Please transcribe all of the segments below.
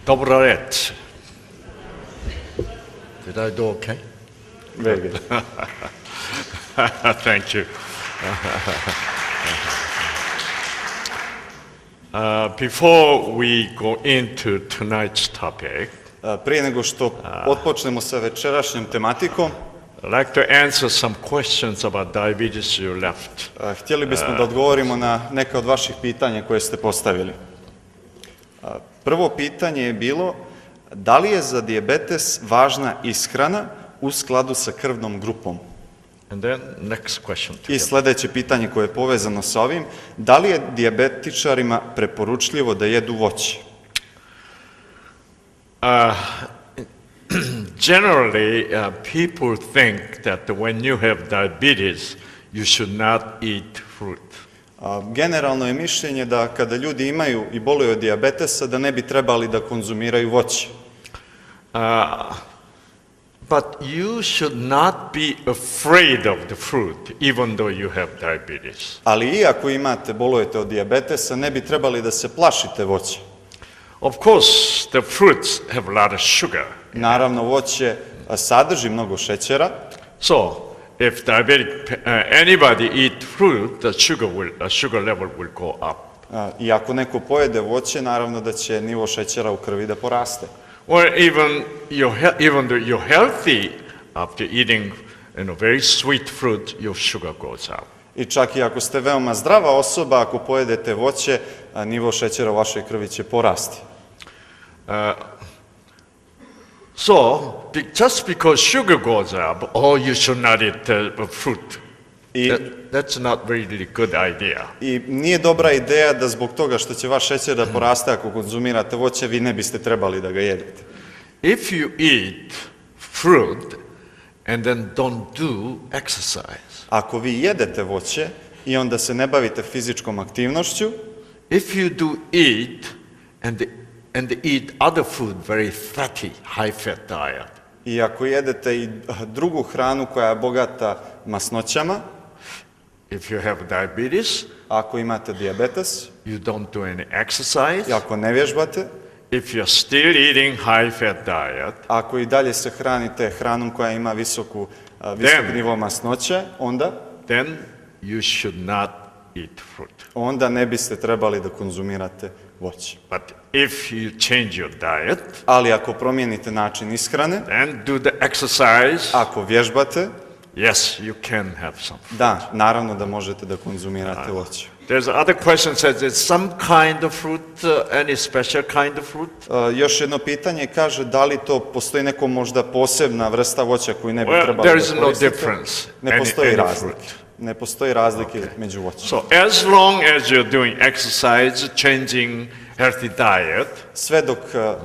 Dobro reč. Did I do okay? Very good. Thank you. Before we go into tonight's topic, Prije nego što otpočnemo sa večerašnjom tematikom, I'd like to answer some questions about diabetes you left. htjeli bismo da odgovorimo na neka od vaših pitanja koje ste postavili. Prvo pitanje je bilo, da li je za dijabetes važna ishrana u skladu sa krvnom grupom? And then next question. I sljedeće pitanje koje je povezano sa ovim, da li je dijabetičarima preporučljivo da jedu voće? Generally, people think that when you have diabetes, you should not eat fruit. Generalno je mišljenje da kada ljudi imaju i boluju od dijabetesa, da ne bi trebali da konzumiraju voće. But you should not be afraid of the fruit, even though you have diabetes. Ali iako bolujete od dijabetesa, ne bi trebali da se plašite voća. Of course, the fruits have a lot of sugar. Naravno, voće sadrži mnogo šećera. So, if diabetic anybody eat fruit, the sugar level will go up. I ako neko pojede voće, naravno da će nivo šećera u krvi da poraste. Or even though you're healthy, after eating very sweet fruit, your sugar goes up. I čak i ako ste veoma zdrava osoba, ako pojedete voće, nivo šećera u vašoj krvi će porasti. So, just because sugar goes up, you should not eat fruit. That's not really good idea. I nije dobra ideja da zbog toga što će vaš šećer da poraste ako konzumirate voće, vi ne biste trebali da ga jedete. If you eat fruit and then don't do exercise. Ako vi jedete voće i onda se ne bavite fizičkom aktivnošću, if you do eat and eat other food, very fatty, high fat diet. I ako jedete i drugu hranu koja je bogata masnoćama, if you have diabetes, ako imate dijabetes, you don't do any exercise, i ako ne vježbate, if you're still eating high fat diet, ako i dalje se hranite hranom koja ima visok nivo masnoće, then you should not eat fruit. Onda ne biste trebali da konzumirate voće. But if you change your diet, ali ako promijenite način ishrane, then do the exercise, ako vježbate, yes, you can have some fruit. Da, naravno da možete da konzumirate voće. There's other question says there's some kind of fruit, any special kind of fruit? Još jedno pitanje kaže da li to postoji neko možda posebna vrsta voća koju ne bi trebalo da koristite? There is no difference. Ne postoji razlike. Ne postoji razlike među voćima. So as long as you're doing exercise, changing healthy diet, sve dok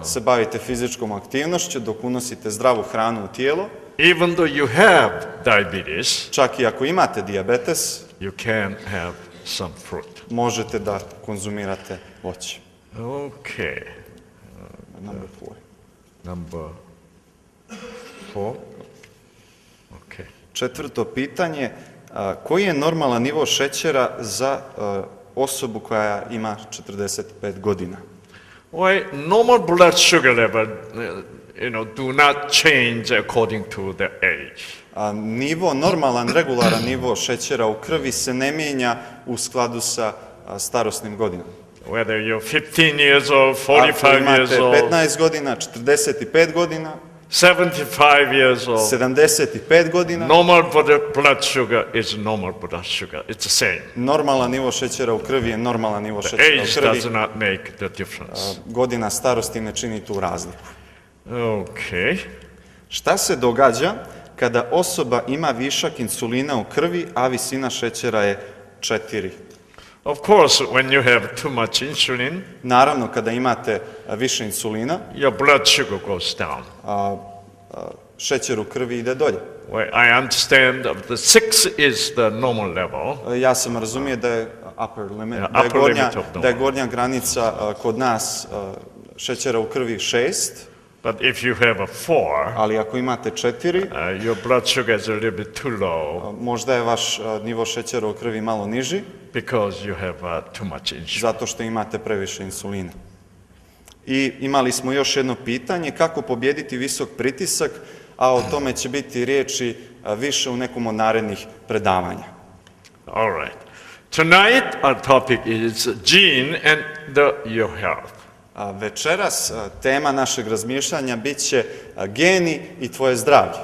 se bavite fizičkom aktivnošću, dok unosite zdravu hranu u tijelo, even though you have diabetes, čak i ako imate dijabetes, you can have some fruit. Možete da konzumirate voće. Okay. Number 4. Okay. Četvrto pitanje, koji je normalan nivo šećera za osobu koja ima 45 godina? Normal blood sugar level, do not change according to the age. Normalan, regularan nivo šećera u krvi se ne mijenja u skladu sa starosnim godinama. Whether you're 15 years old, 45 years old, ako imate 15 godina, 45 godina, 75 years old, 75 godina, normal blood sugar is normal blood sugar. It's the same. Normalan nivo šećera u krvi je normalan nivo šećera u krvi. Age does not make the difference. Godina starosti ne čini tu razliku. Okay. Šta se događa kada osoba ima višak insulina u krvi, a visina šećera je 4? Of course, when you have too much insulin, naravno, kada imate više insulina, your blood sugar goes down. Šećer u krvi ide dolje. I understand the 6 is the normal level. Ja sam razumio da je upper limit, da je gornja granica kod nas šećera u krvi 6. But if you have a 4, ali ako imate 4, your blood sugar is a little bit too low. Možda je vaš nivo šećera u krvi malo niži. Because you have too much insulin. Zato što imate previše insulina. I imali smo još jedno pitanje, kako pobijediti visok pritisak, a o tome će biti riječi više u nekom od narednih predavanja. All right. Tonight our topic is gene and your health. Večeras tema našeg razmišljanja bit će geni i tvoje zdravlje.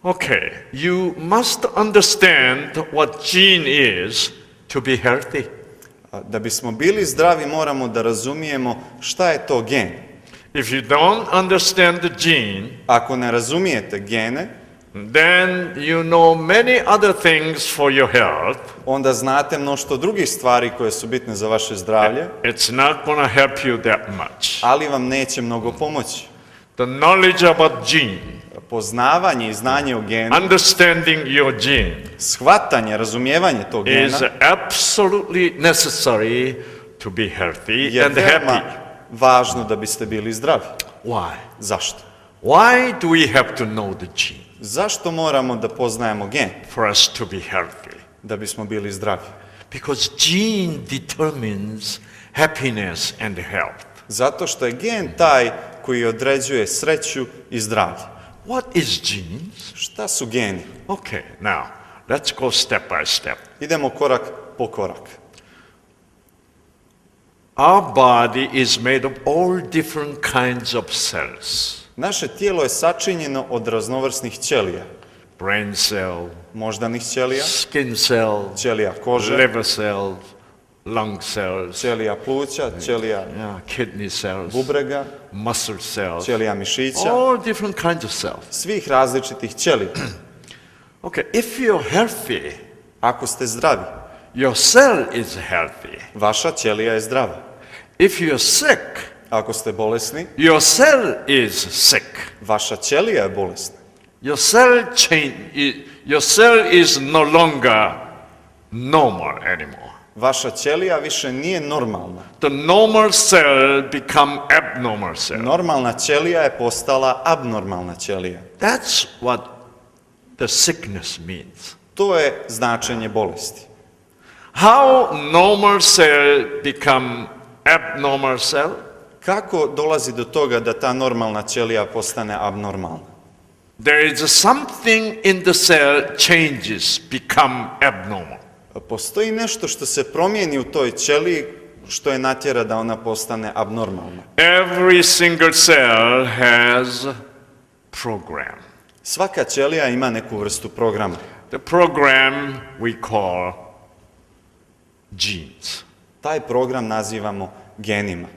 Okay, you must understand what gene is to be healthy. Da bismo bili zdravi moramo da razumijemo šta je to gen. If you don't understand the gene, Ako ne razumijete gene, then you know many other things for your health. onda znate mnoštvo drugih stvari koje su bitne za vaše zdravlje, It's not going to help you that much. ali vam neće mnogo pomoći. The knowledge about gene, Poznavanje i znanje o genu, understanding your gene, shvatanje, razumijevanje tog is gena absolutely necessary to be healthy je and veoma happy. važno da biste bili zdravi. Why? Zašto? Why do we have to know the gene Zašto moramo da poznajemo gen for us to be healthy? da bismo bili zdravi? Because gene determines happiness and health. Zato što je gen taj koji određuje sreću i zdravlje. What is genes? Šta su geni? Okay, now let's go step by step. Idemo korak po korak. Our body is made of all different kinds of cells. Naše tijelo je sačinjeno od raznovrsnih ćelija. Brain cell, Moždanih ćelija, skin cell, ćelija kože, liver cells, lung cells, ćelija pluća, ćelija kidney cells, bubrega, muscle cells, ćelija mišića, all different kinds of cells. svih različitih ćelija. Okay, if you're healthy, Ako ste zdravi, your cell is healthy. vaša ćelija je zdrava. If you're sick, Ako ste bolesni, your cell is sick. vaša ćelija je bolesna. Your cell is no longer normal anymore. Vaša ćelija više nije normalna. The normal cell become abnormal cell. Normalna ćelija je postala abnormalna ćelija. That's what the sickness means. To je značenje bolesti. How normal cell become abnormal cell? Kako dolazi do toga da ta normalna ćelija postane abnormalna? There is something in the cell changes, become abnormal. Postoji nešto što se promijeni u toj ćeliji što je natjera da ona postane abnormalna. Every single cell has program. Svaka ćelija ima neku vrstu programa. The program we call genes. Taj program nazivamo genima.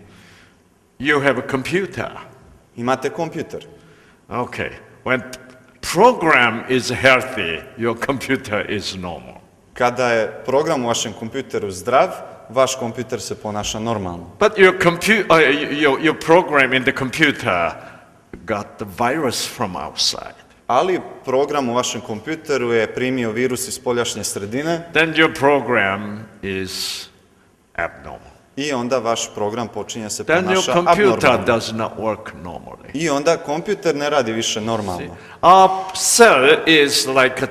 You have a computer. Imate kompjuter. Okay. When program is healthy, your computer is normal. Kada je program u vašem kompjuteru zdrav, vaš kompjuter se ponaša normalno. But your program in the computer got the virus from outside. Ali program u vašem kompjuteru je primio virus iz spoljašnje sredine Then your program is abnormal. i onda vaš program počinje se Then your ponaša computer abnormalno. does not work normally. I onda kompjuter ne radi više normalno. Our cell is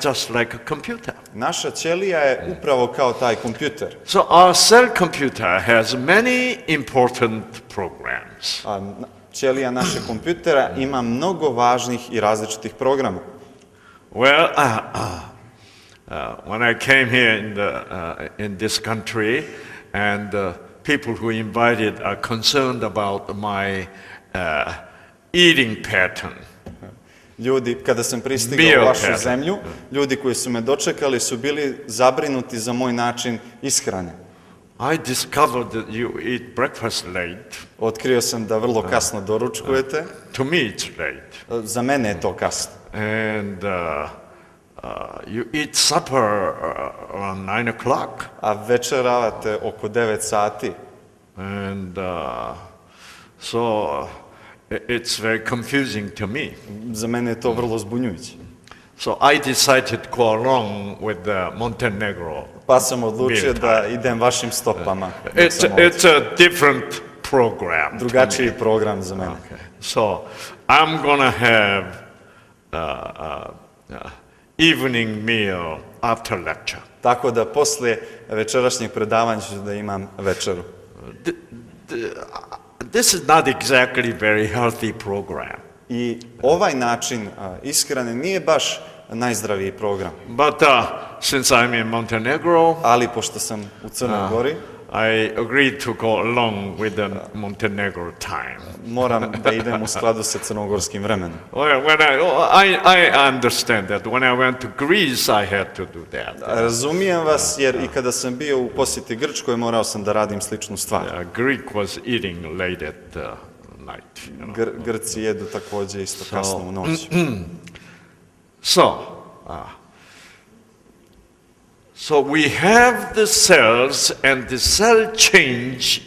just like a computer. Naša ćelija je upravo kao taj kompjuter. So our cell computer has many important programs. Ćelija našeg kompjutera ima mnogo važnih i različitih programa. Well, when I came here in this country, and people who invited are concerned about my eating pattern. Ljudi, kada sam pristigao u vašu zemlju, ljudi koji su me dočekali su bili zabrinuti za moj način ishrane. I discovered that you eat breakfast late. Otkrio sam da vrlo kasno doručkujete. To me it's late. Za mene je to kasno. And you eat supper around 9 o'clock. A večeravate oko 9 sati. And so it's very confusing to me. Za mene je to vrlo zbunjujuće. So I decided to go along with the Montenegro. Pa sam odlučio da idem vašim stopama. It's a different program. Drugačiji program za mene. Okay. So I'm gonna have evening meal after lecture. Tako da poslije večerašnjeg predavanja ću da imam večeru. this is not exactly very healthy program. I ovaj način ishrane nije baš najzdraviji program. But since I'm in Montenegro, Ali pošto sam u Crnoj Gori, I agreed to go along with the Montenegro time. moram da idem u skladu sa crnogorskim vremenom. I understand that. When I went to Greece, I had to do that. Razumijem vas, jer i kada sam bio u posjeti Grčkoj, morao sam da radim sličnu stvar. Greek was eating late at night. You know. Grci jedu takođe isto kasno u noć. So we have the cells, and the cell change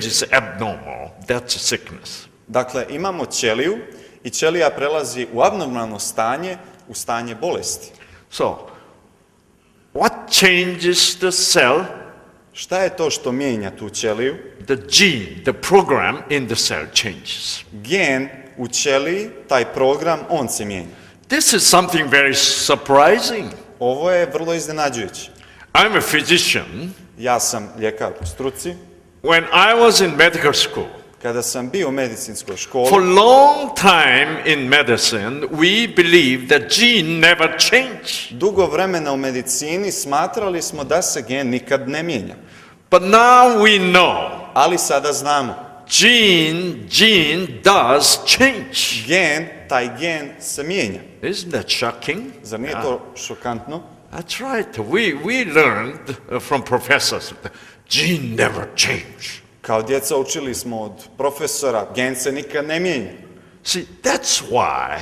is abnormal. That's a sickness. Dakle, imamo ćeliju i ćelija prelazi u abnormalno stanje, u stanje bolesti. So, what changes the cell? Šta je to što mijenja tu ćeliju? The gene, the program in the cell changes. Gen u ćeliji, taj program, on se mijenja. This is something very surprising. Ovo je vrlo iznenađujuće. I'm a physician. Ja sam ljekar po struci. When I was in medical school, Kada sam bio u medicinskoj for školi, long time in medicine, we believed that gene never change. dugo vremena u medicini smatrali smo da se gen nikad ne mijenja. But now we know Ali sada znamo, gene does change. taj gen se mijenja. Isn't that shocking? Zar nije to šokantno? That's right. We learned from professors that gene never change. Kao djeca učili smo od profesora, gen se nikad ne mijenja. See, that's why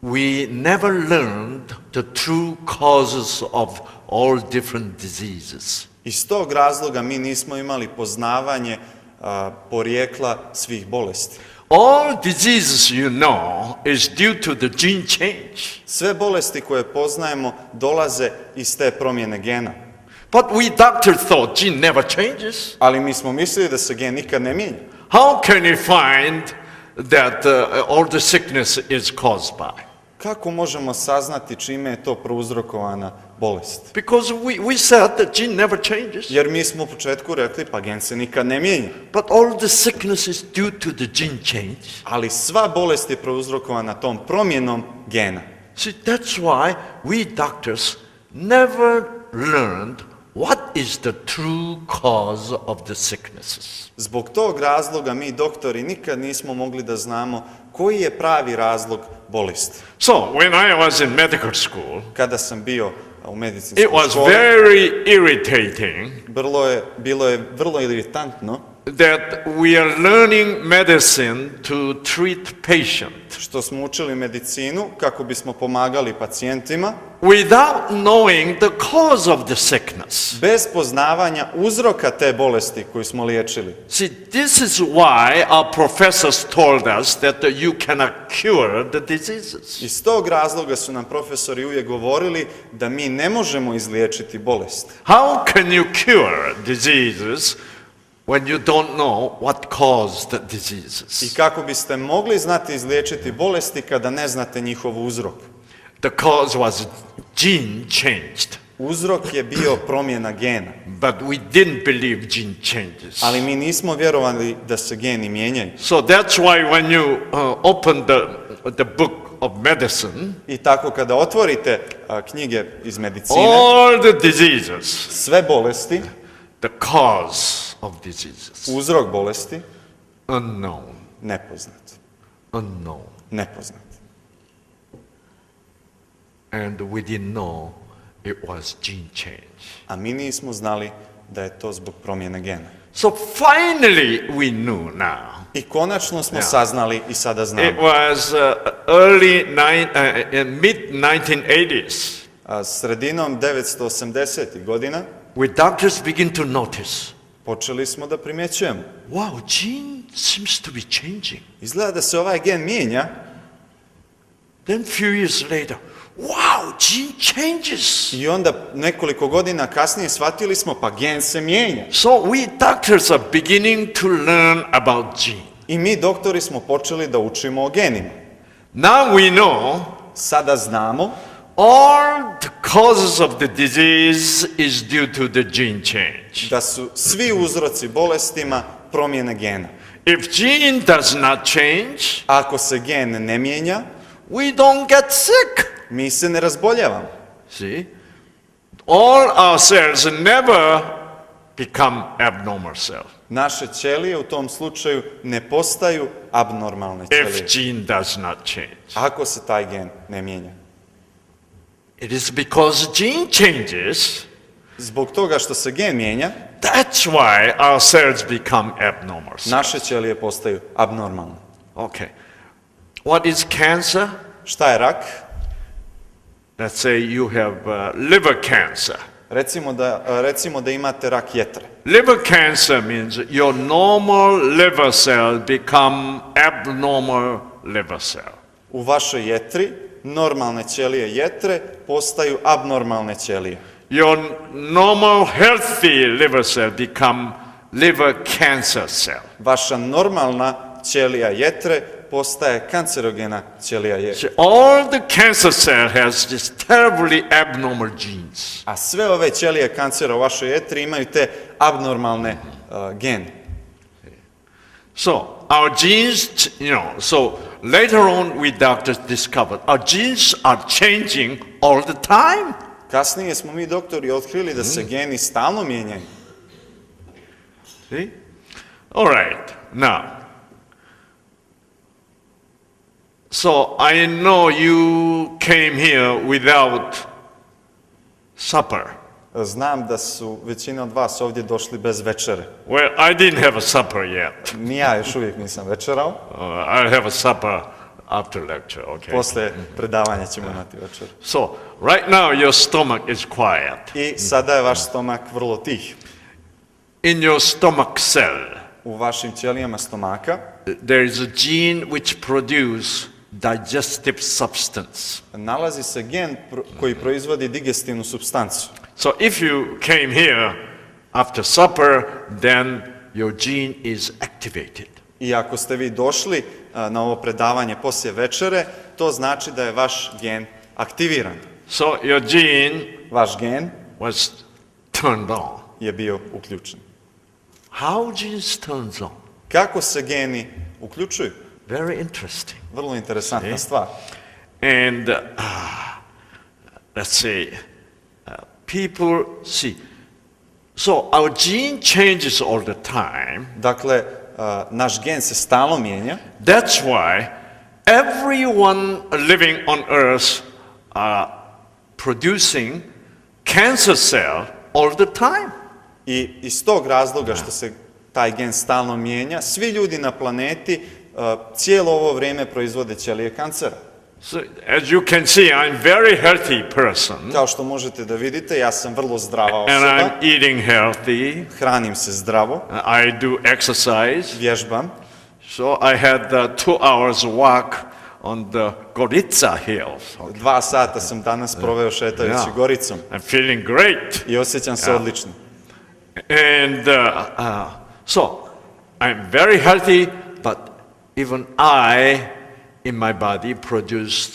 we never learned the true causes of all different diseases. Iz tog razloga mi nismo imali poznavanje porijekla svih bolesti. All diseases you know is due to the gene change. Sve bolesti koje poznajemo dolaze iz te promjene gena. But we doctors thought gene never changes. Ali mi smo mislili da se gen nikad ne mijenja. How can you find that all the sickness is caused by? Kako možemo saznati čime je to prouzrokovana bolest? Because we said that gene never changes. Jer mi smo u početku rekli pa gen se nikad ne mijenja. But all the sickness is due to the gene change. Ali sva bolest je prouzrokovana tom promjenom gena. See, that's why we doctors never learned what is the true cause of the sicknesses. Zbog tog razloga mi doktori nikad nismo mogli da znamo koji je pravi razlog bolesti. So, when I was in medical school, Kada sam bio u it medicinskoj was školi, very irritating bilo je vrlo iritantno that we are learning medicine to treat patient što smo učili medicinu kako bismo pomagali pacijentima without knowing the cause of the sickness. bez poznavanja uzroka te bolesti koju smo liječili. See, this is why our professors told us that you cannot cure the diseases. Iz tog razloga su nam profesori uvijek govorili da mi ne možemo izliječiti bolest. How can you cure diseases when you don't know what caused the diseases? I kako biste mogli znati izliječiti bolesti kada ne znate njihov uzrok? The cause was gene changed. Uzrok je bio promjena gena. But we didn't believe gene changes. Ali mi nismo vjerovali da se geni mijenjaju. So that's why when you open the book of medicine, I tako kada otvorite knjige iz medicine, all the diseases, sve bolesti, the cause of diseases, uzrok bolesti, unknown, nepoznat. unknown. Nepoznat. And we didn't know it was gene change. A mi nismo znali da je to zbog promjene gena. So finally we knew now. I konačno smo saznali i sada It znamo. was mid-1980s. Sredinom 980. godina We doctors begin to notice, počeli smo da primjećujemo. wow, gene seems to be changing. Izgleda da se ovaj gen mijenja, Then few years later, wow, gene changes. i onda nekoliko godina kasnije shvatili smo pa gen se mijenja. So we doctors are beginning to learn about gene. I mi doktori smo počeli da učimo o genima. Now we know Sada znamo all the causes of the disease is due to the gene change. Da su svi uzroci bolestima promjene gena. If gene does not change, Ako se gen ne mijenja, we don't get sick. mi se ne razboljavamo. See? All our cells never become abnormal cells Naše ćelije u tom slučaju ne postaju abnormalne ćelije. if gene does not change. Ako se taj gen ne mijenja. It is because gene changes, Zbog toga što se gen mijenja, that's why our cells become abnormal cells. naše ćelije postaju abnormalne. Okay. What is cancer? Šta je rak? Let's say you have liver cancer. Recimo da imate rak jetre. Liver cancer means your normal liver cell become abnormal liver cell. U vašoj jetri normalne ćelije jetre postaju abnormalne ćelije. Your normal healthy liver cell become liver cancer cell. Vaša normalna ćelija jetre postaje kancerogena ćelija jetre. So all the cancer cell has this terribly abnormal genes. A sve ove ćelije kancera u vašoj jetri imaju te abnormalne gene. So our genes, so later on we doctors discovered our genes are changing all the time. Kasnije smo mi doktori otkrili da se geni stalno mijenjaju. See? All right. Now, so I know you came here without supper. Znam da su većina od vas ovdje došli bez večere. Well, I didn't have a supper yet. Ni ja još uvijek nisam večerao. I'll have a supper after lecture, okay? Posle predavanja ćemo imati večeru. So, right now your stomach is quiet. I sada je vaš stomak vrlo tih. In your stomach cell, U vašim ćelijama stomaka there is a gene which produce digestive substance. nalazi se gen koji proizvodi digestivnu supstancu. So if you came here after supper, then your gene is activated. I ako ste vi došli na ovo predavanje poslije večere, to znači da je vaš gen aktiviran. So your gene Vaš gen was turned on. je bio uključen. How genes turns on? Kako se geni uključuju? Very interesting. Vrlo interesantna stvar. And let's say, people see. So our gene changes all the time. Dakle, naš gen se stalno mijenja. That's why everyone living on Earth are producing cancer cell all the time. I iz tog razloga što se taj gen stalno mijenja, svi ljudi na planeti cijelo ovo vrijeme proizvode ćelije kancera. So as you can see, I'm very healthy person. Kao što možete da vidite, ja sam vrlo zdrava And I'm osoba, eating healthy. hranim se zdravo, I do exercise. vježbam. So I had 2 hours walk on the Gorica Hills. 2 sata sam danas proveo šetajući Goricom I'm feeling great. i osjećam se odlično. And so I'm very healthy, but even I, in my body, produced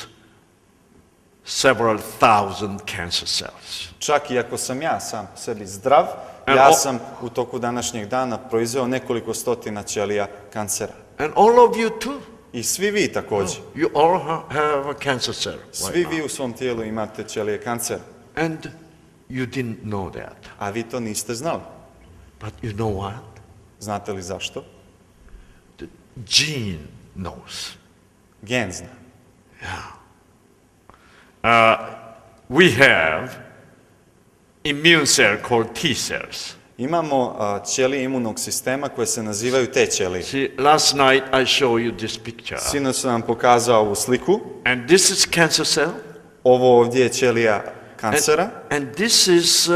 several thousand cancer cells. Čak i ako sam ja sam po sebi zdrav, And ja all- sam u toku današnjeg dana proizveo nekoliko stotina ćelija kancera. And all of you too. I svi vi također. You all have a cancer cell. Svi vi u svom tijelu imate ćelije kancera. And you didn't know that. A vi to niste znali. But you know what? Znate li zašto? The gene knows. Gen zna. We have immune cell called T cells. Imamo ćelije imunog sistema koje se nazivaju T ćelije. See, last night I showed you this picture. Sinoć sam vam pokazao ovu sliku. And this is cancer cell. Ovo ovdje je ćelija kancera, And this is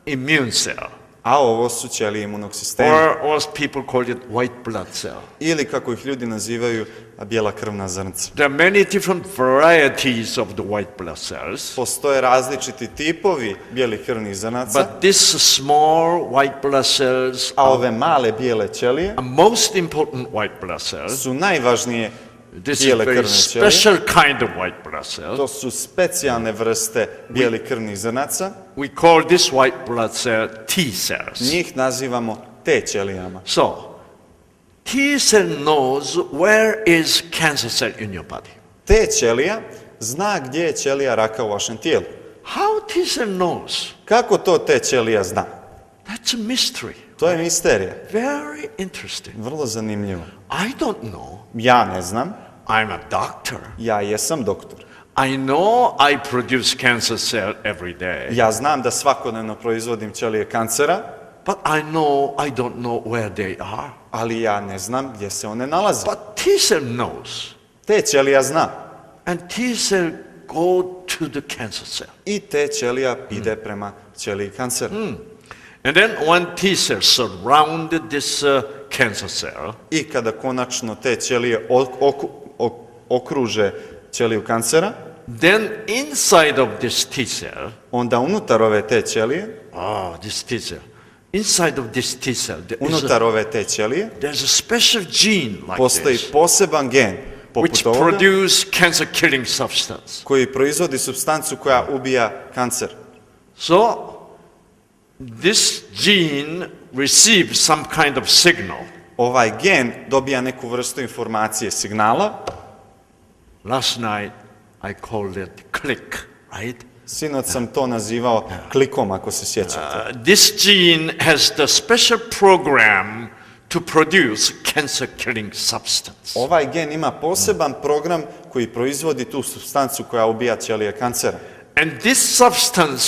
immune cell. a ovo su ćelije imunog sistema. Or as people call it, white blood cell. Ili kako ih ljudi nazivaju, bijela krvna zrnca. There are many different varieties of the white blood cells. Postoje različiti tipovi bijelih krvnih zrnaca, But these small white blood cells a ove male bijele ćelije are most important white blood cells su najvažnije This is bijele very krvne ćelije. special kind of white blood cell. To su specijalne vrste bijelih krvnih zrnaca. We call this white blood cell T cells. Njih nazivamo T ćelijama. So, T cell knows where is cancer cell in your body. T ćelija zna gdje je ćelija raka u vašem tijelu. How T cell knows? Kako to T ćelija zna? That's a mystery. To je misterija. Very interesting. Vrlo zanimljivo. I don't know. Ja ne znam. I'm a doctor. Ja jesam doktor. I know I produce cancer cell every day. Ja znam da svakodnevno proizvodim ćelije kancera, But I don't know where they are. ali ja ne znam gdje se one nalaze. But T cell knows. T ćelija zna. And T cell go to the cancer cell. I T ćelija ide prema ćeliji kancera. And then when T cells surrounded this cancer cell, I kada konačno te ćelije okruže ćeliju kancera, then inside of this T cell, onda unutar ove te ćelije, this T cell, inside of this T cell, unutar ove te ćelije, there's a special gene like postoji this, poseban gen poput which ovoga, produce cancer-killing substance. koji proizvodi supstancu koja ubija kancer. So, this gene receives some kind of signal. Ovaj gen dobija neku vrstu informacije, signala. Last night, I called it click, right? Sinoć sam to nazivao klikom, ako se sjećate. This gene has the special program to produce cancer-killing substance. Ovaj gen ima poseban program koji proizvodi tu supstancu koja ubija ćelije kancera. And this substance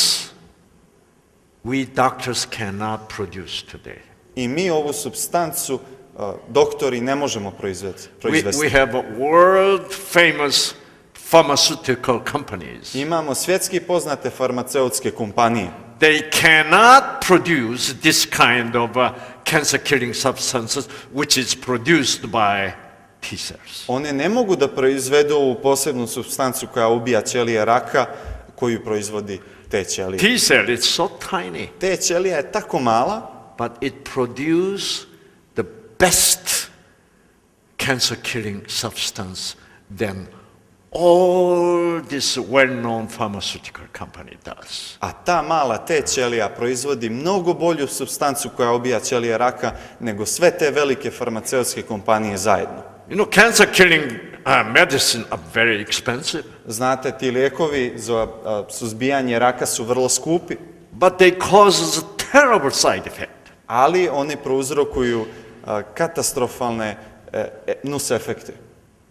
we doctors cannot produce today. I mi ovu supstancu doktori ne možemo proizvesti. We have world famous pharmaceutical companies. Imamo svjetski poznate farmaceutske kompanije. They cannot produce this kind of cancer-killing substances which is produced by T cells. One ne mogu da proizvedu ovu posebnu supstancu koja ubija ćelije raka koju proizvodi te ćelije. T cell is so tiny, Te ćelija je tako mala, but it produces the best cancer-killing substance than all this well-known pharmaceutical company does. a ta mala te ćelija proizvodi mnogo bolju supstancu koja ubija ćelije raka nego sve te velike farmaceutske kompanije zajedno. You know, cancer-killing medicine are very expensive, Znate, ti lijekovi za suzbijanje raka su vrlo skupi, but they cause a terrible side effect. ali oni prouzrokuju katastrofalne nus efekte.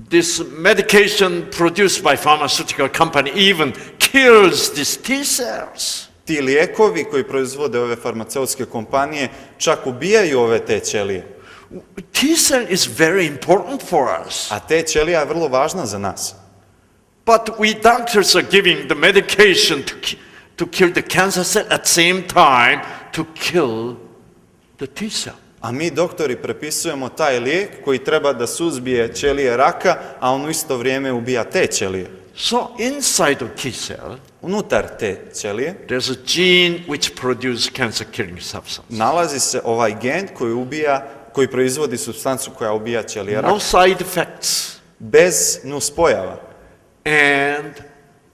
This medication produced by pharmaceutical company even kills these T cells. Ti lijekovi koji proizvode ove farmaceutske kompanije čak ubijaju ove te ćelije. T cell is very important for us. A te ćelija je vrlo važna za nas. But we doctors are giving the medication to kill the cancer cell at same time to kill the T cell. A mi doktori prepisujemo taj lijek koji treba da suzbije ćelije raka, a on u isto vrijeme ubija te ćelije. So inside of T cell, Unutar te ćelije there's a gene which produces cancer-killing substance. nalazi se ovaj gen koji proizvodi supstancu koja ubija ćelije raka. No side effects, Bez nuspojava. and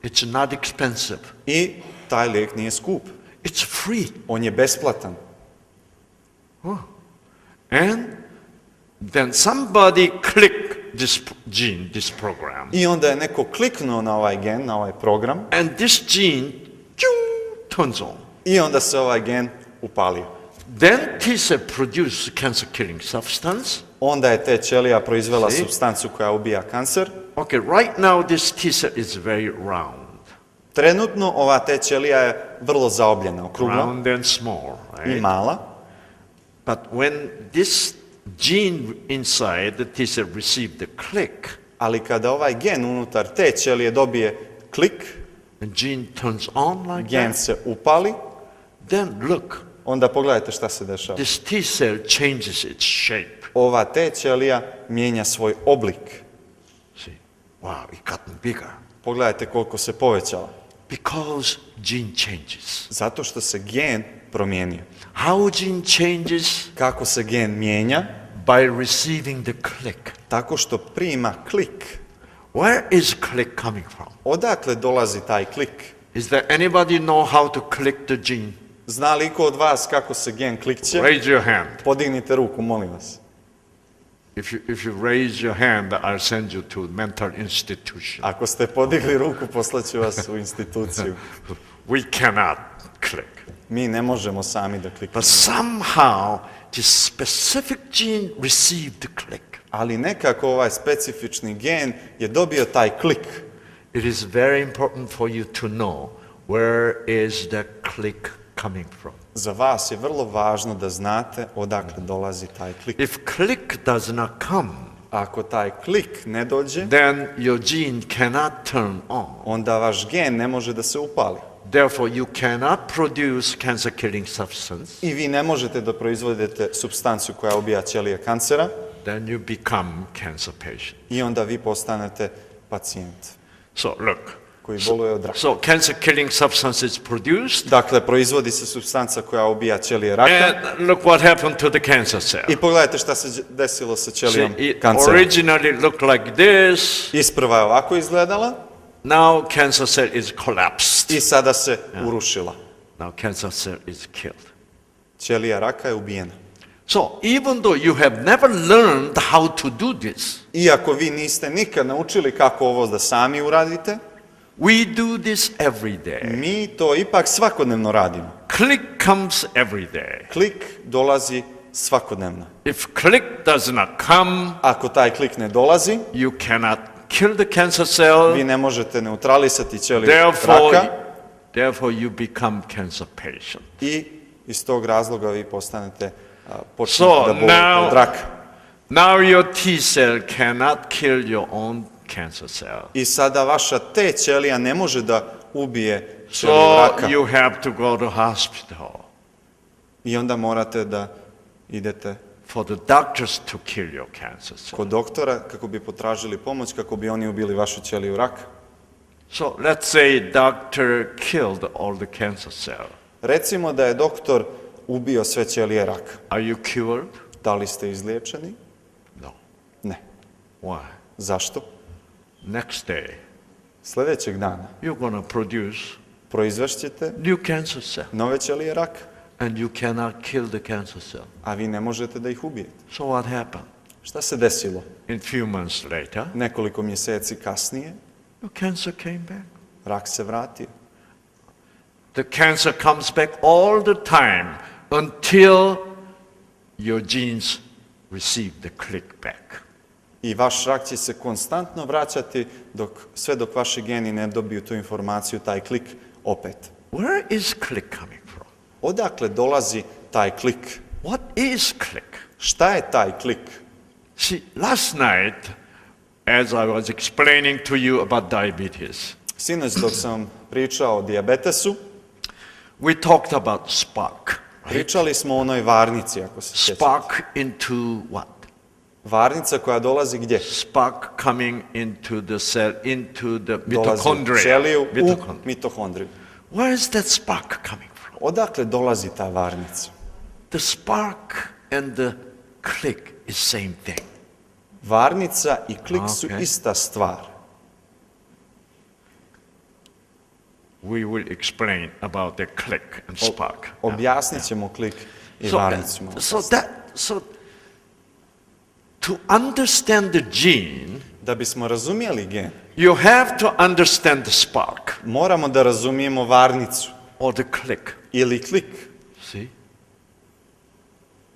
it's not expensive. I taj lijek nije skup. It's free. On je besplatan. And then somebody click this gene, this program, I onda je neko kliknuo na ovaj gen, na ovaj program, and this gene turns on. i onda se ovaj gen upalio. Then T cell produce cancer-killing substance. Onda je te ćelija proizvela See? supstancu koja ubija kancer. Okay, right now this T cell is very round, Trenutno ova te ćelija je vrlo zaobljena, okrugla round and small, i right? mala, But when this gene inside the T cell receive the click, ali kada ovaj gen unutar te ćelije dobije klik, the gene turns on like gen that, se upali, then look, onda pogledajte šta se dešava. this T cell changes its shape. Ova te ćelija mijenja svoj oblik. See, wow, it gotten bigger Pogledajte koliko se povećala. because gene changes. Zato što se gen promijenio. How gene changes? Kako se gen mijenja? By receiving the click. Tako što prima klik. Where is click coming from? Odakle dolazi taj klik? Is there anybody know how to click the gene? Zna li ko od vas kako se gen klikće? Raise your hand. Podignite ruku, molim vas. If you raise your hand, I'll send you to mental institution. Ako ste podigli ruku, poslaću vas u instituciju. We cannot click. Mi ne možemo sami da But kliknemo. somehow this specific gene received the click. Ali nekako ovaj specifični gen je dobio taj klik. It is very important for you to know where is the click coming from. Za vas je vrlo važno da znate odakle dolazi taj klik. If click does not come, Ako taj klik ne dođe, then your gene cannot turn on. onda vaš gen ne može da se upali. Therefore, you cannot produce cancer-killing substance. I vi ne možete da proizvodite supstanciju koja ubija ćelije kancera Then you become cancer patient. i onda vi postanete pacijent So look. koji boluje od raka. So cancer-killing substance is produced. Dakle, proizvodi se supstanca koja ubija ćelije raka. And look what happened to the cancer cell. I pogledajte šta se desilo sa See, ćelijom it kancera. originally looked like this. Isprva je ovako izgledala Now cancer cell is collapsed. i sada se urušila. Now cancer cell is killed. Ćelija raka je ubijena. So even though you have never learned how to do this, Iako vi niste nikad naučili kako ovo da sami uradite, we do this every day. mi to ipak svakodnevno radimo. Click comes every day. Klik dolazi svakodnevno. If click does not come, Ako taj klik ne dolazi, you cannot kill the cancer cell. vi ne možete neutralisati ćeliju Therefore, raka therefore you become cancer patient. i iz tog razloga vi postanete, počnete So da bolite od raka. now your T cell cannot kill your own cancer cell. I sada vaša T ćelija ne može da ubije ćeliju So raka. you have to go to hospital I onda morate da idete for the doctors to kill your cancer cell. kod doktora kako bi potražili pomoć, kako bi oni ubili vašu ćeliju raka. So let's say doctor killed all the cancer cell. Recimo da je doktor ubio sve ćelije raka. Are you cured? Da li ste izliječeni? No. Ne. Why? Zašto? Next day, Sljedećeg dana you're going to produce proizvešćete new cancer cell, nove ćelije raka, and you cannot kill the cancer cell. a vi ne možete da ih ubijete. So what happened? Šta se desilo? In few months later, Nekoliko mjeseci kasnije, your cancer came back. rak se vratio. The cancer comes back all the time until your genes receive the click back. I vaš rak će se konstantno vraćati sve dok vaši geni ne dobiju tu informaciju, taj klik opet. Where is click coming from? Odakle dolazi taj klik? What is click? Šta je taj klik? See, last night, as I was explaining to you about diabetes, Sinoć dok sam pričao o dijabetesu, we talked about spark. pričali smo o onoj varnici, ako se sjećate. Spark into what? Varnica koja dolazi gdje? Spark coming into the cell, into the Dolazi u mitochondria. ćeliju, u Mitochondria. mitohondriju. Where is that spark coming from? Odakle dolazi ta varnica? The spark and the click is same thing. Varnica i klik su Okay. ista stvar. We will explain about the click and spark. Objasnit ćemo klik i varnicu. So to understand the gene, Da bismo razumjeli gen, you have to understand the spark moramo da razumijemo varnicu or the click. ili klik. See?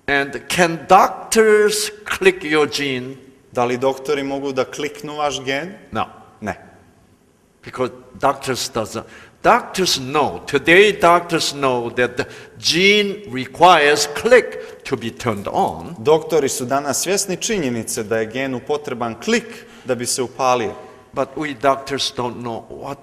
And can doctors click your gene? Da li doktori mogu da kliknu vaš gen? No, Ne. because doctors know, today doctors know that the gene requires click to be turned on. Doktori su danas svjesni činjenice da je genu potreban klik da bi se upalio. But we doctors don't know what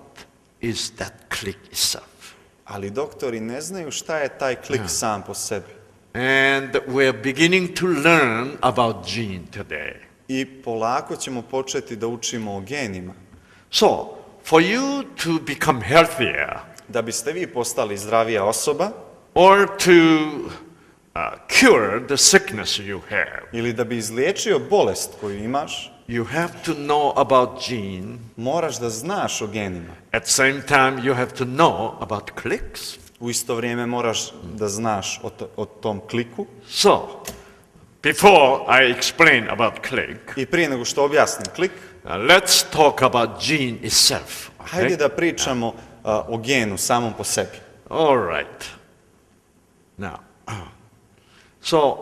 is that click itself. Ali doktori ne znaju šta je taj klik sam po sebi. And we're beginning to learn about gene today. I polako ćemo početi da učimo o genima. So, for you to become healthier Da biste vi postali zdravija osoba or to cure the sickness you have, ili da bi izliječio bolest koju imaš, you have to know about gene. moraš da znaš o genima. At the same time, you have to know about clicks. U isto vrijeme moraš da znaš o tom kliku. So, before I explain about click, I prije nego što objasnim klik, let's talk about gene itself. hajde da pričamo o genu samom po sebi. All right. Now, so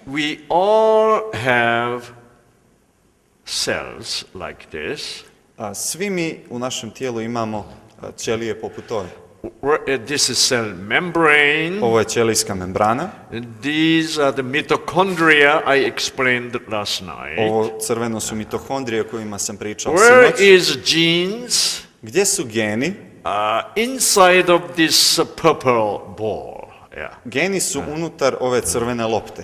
we all have cells like this. Svi mi u našem tijelu imamo ćelije poput ove. This is cell membrane. Ovo je ćelijska membrana. These are the mitochondria I explained last night. Ovo crveno su mitohondrije o kojima sam pričao Where sinoć. is genes? Gdje su geni? Inside of this purple ball. Yeah. Geni su unutar ove crvene lopte,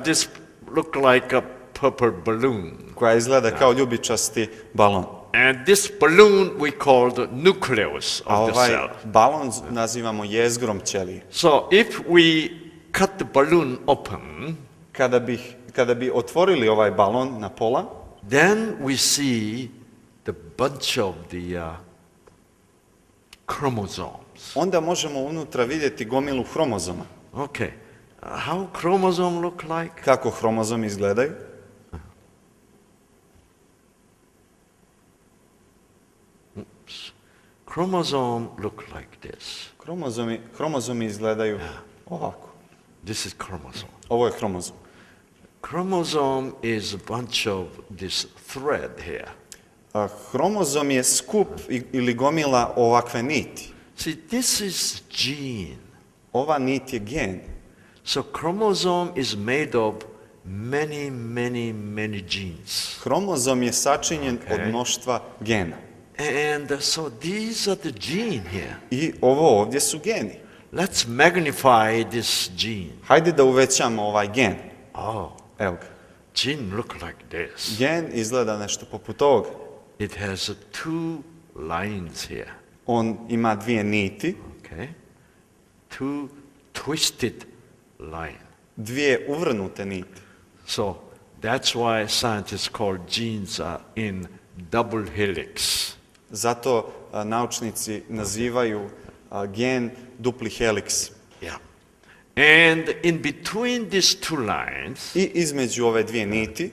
This look like a purple balloon. koja izgleda kao ljubičasti balon. And this balloon we call the nucleus A of the ovaj cell. balon nazivamo jezgrom ćelije. So if we cut the balloon open, Kada bi otvorili ovaj balon na pola, then we see the bunch of the chromosomes. onda možemo unutra vidjeti gomilu hromozoma. Okay. How chromosome look like? Kako hromozomi izgledaju? Chromosome look like this. Hromozomi izgledaju ovako. This is chromosome. Ovo je hromozom. Chromosome is a bunch of this thread here. Hromozom je skup ili gomila ovakve niti. See, this is gene. Ova nit je gen. So chromosome is made of many, many, many genes. Hromozom je sačinjen od mnoštva gena. And so these are the gene here. I ovo ovdje su geni. Let's magnify this gene. Hajde da uvećamo ovaj gen. Oh, Evo ga. gene look like this. Gen izgleda nešto poput ovoga. It has two lines here. On ima dvije niti, Okay. Two twisted line. dvije uvrnute niti. So that's why scientists call genes are in double helix. Zato naučnici nazivaju gen dupli heliks. Yeah. And in between these two lines, I između ove dvije niti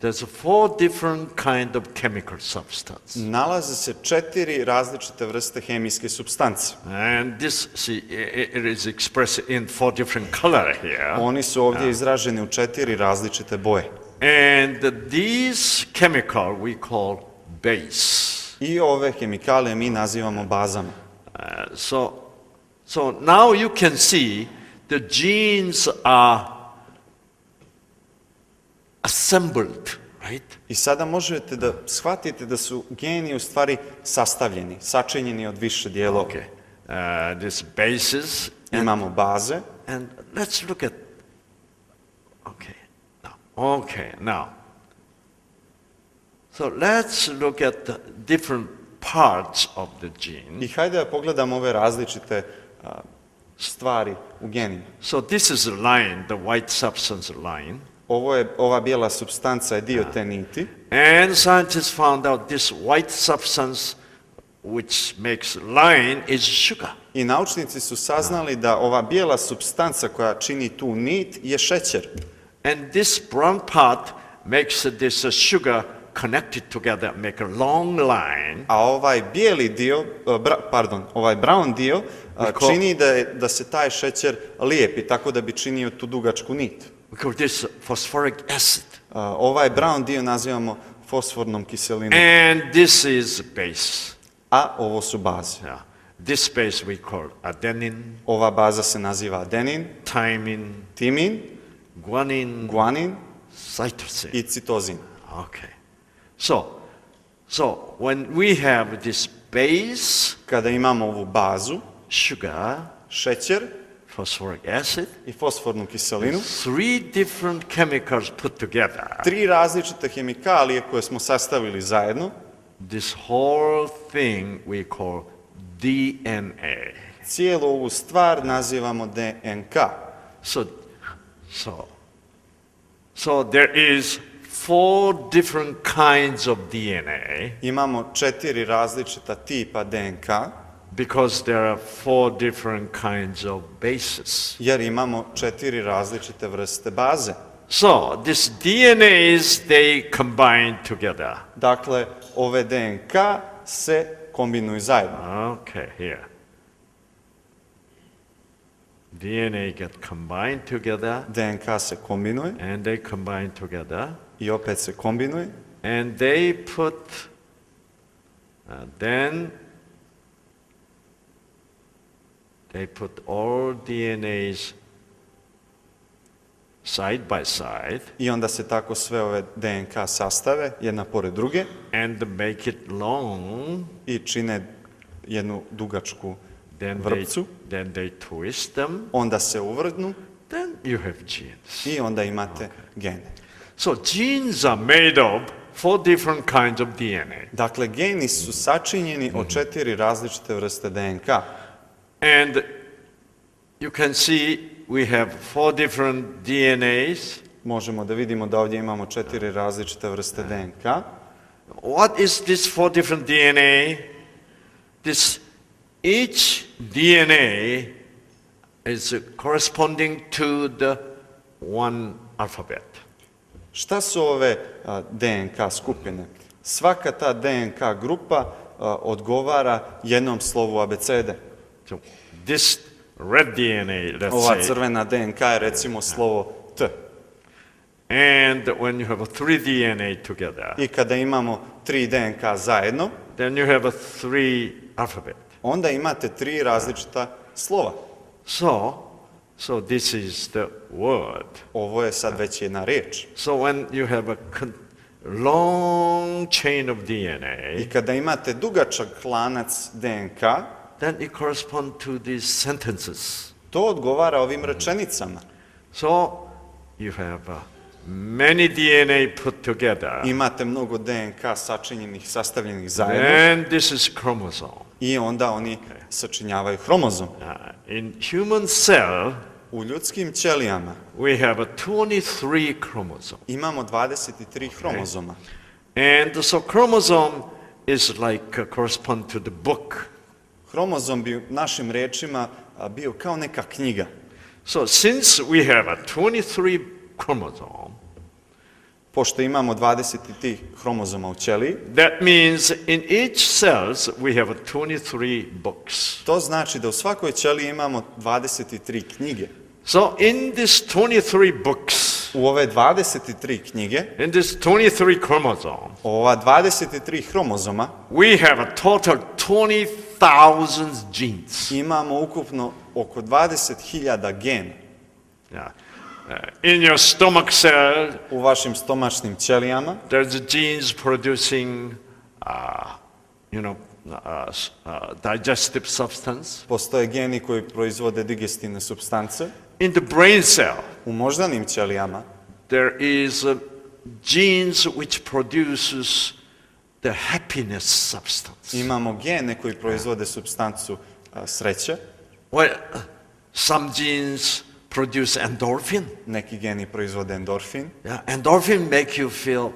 there's four different kind of chemical substance. nalaze se 4 različite vrste hemijske supstance. And this, see, it is expressed in four different color here. Oni su ovdje izraženi u 4 različite boje. And these chemical we call base. I ove hemikalije mi nazivamo bazama. So now you can see the genes are assembled, right? I sada možete da shvatite da su geni u stvari sastavljeni, sačinjeni od više dijelova. Okay. These bases. Imamo baze. And let's look at, now. So let's look at the different parts of the gene. I hajde da pogledamo ove različite stvari u genima. So this is a line, the white substance line. Ova bijela supstanca je dio te niti. And scientists found out this white substance which makes line is sugar. I naučnici su saznali da ova bijela supstanca koja čini tu nit je šećer. And this brown part makes this sugar connected together, make a long line. A ovaj bijeli dio, ovaj brown dio čini da se taj šećer lijepi, tako da bi činio tu dugačku nit. We call this phosphoric acid. Ovaj brown dio nazivamo fosfornom kiselinom. And this is base. A ovo su baze. Yeah. This base we call adenine. Ova baza se naziva adenin, timin, guanin cytosine. i citozin. Okay. So when we have this base, kada imamo ovu bazu, sugar, šećer, phosphoric acid, i fosfornu kiselinu, 3 different chemicals put together. 3 različite hemikalije koje smo sastavili zajedno. This whole thing we call DNA. Cijelu ovu stvar nazivamo DNK. So there is 4 different kinds of DNA Imamo 4 različita tipa DNK, because there are 4 different kinds of bases. jer imamo 4 različite vrste baze. So these DNAs, they combine together. Dakle, ove DNK se kombinuju zajedno. Okay, here. DNA get combined together, DNK se kombinuje and they combine together, i opet se kombinuje and they put, then they put all DNAs side by side i onda se tako sve ove DNK sastave jedna pored druge and make it long. i čine jednu dugačku Then vrpcu. then they twist them. Onda se uvrnu Then you have genes. i onda imate gene. So genes are made of 4 different kinds of DNA. Dakle, geni su sačinjeni od 4 različite vrste DNK. And you can see we have 4 different DNAs. Možemo da vidimo da ovdje imamo 4 različite vrste DNK. What is this 4 different DNA? Each DNA is corresponding to the one alphabet. Šta su ove DNK skupine? Svaka ta DNK grupa odgovara jednom slovu abecede. So this red DNA, let's Ova say, crvena DNK je recimo slovo T. and when you have 3 DNA together, I kada imamo 3 DNK zajedno, then you have 3 alphabet. onda imate 3 različita slova. So this is the word. Ovo je sad već jedna riječ. So when you have a long chain of DNA, I kada imate dugačak lanac DNK, then it corresponds to these sentences. to odgovara ovim rečenicama. So you have many DNA put together. Imate mnogo DNK sačinjenih, sastavljenih zajedno And this is chromosome. i onda oni sačinjavaju hromozom. In human cell, U ljudskim ćelijama we have 23 chromosomes. imamo 23 hromozoma. And so chromosome is like correspond to the book. Hromozom bi našim riječima bio kao neka knjiga. So since we have 23 chromosomes, Pošto imamo 23 hromozoma u ćeliji, that means in each cells we have 23 books. to znači da u svakoj ćeliji imamo 23 knjige. So in these 23 books, U ove 23 knjige, in this 23 chromosomes, ova 23 hromozoma, we have a total 20,000 genes. imamo ukupno oko 20.000 gena. Yeah. In your stomach cell, U vašim stomačnim ćelijama there's genes producing, digestive substance. postoje geni koji proizvode digestivne supstance. In the brain cell, U moždanim ćelijama there is genes which produces the happiness substance. imamo gene koji proizvode supstancu sreće. Well, some genes produce endorphin. Neki geni proizvode endorfin. Yeah, endorphin make you feel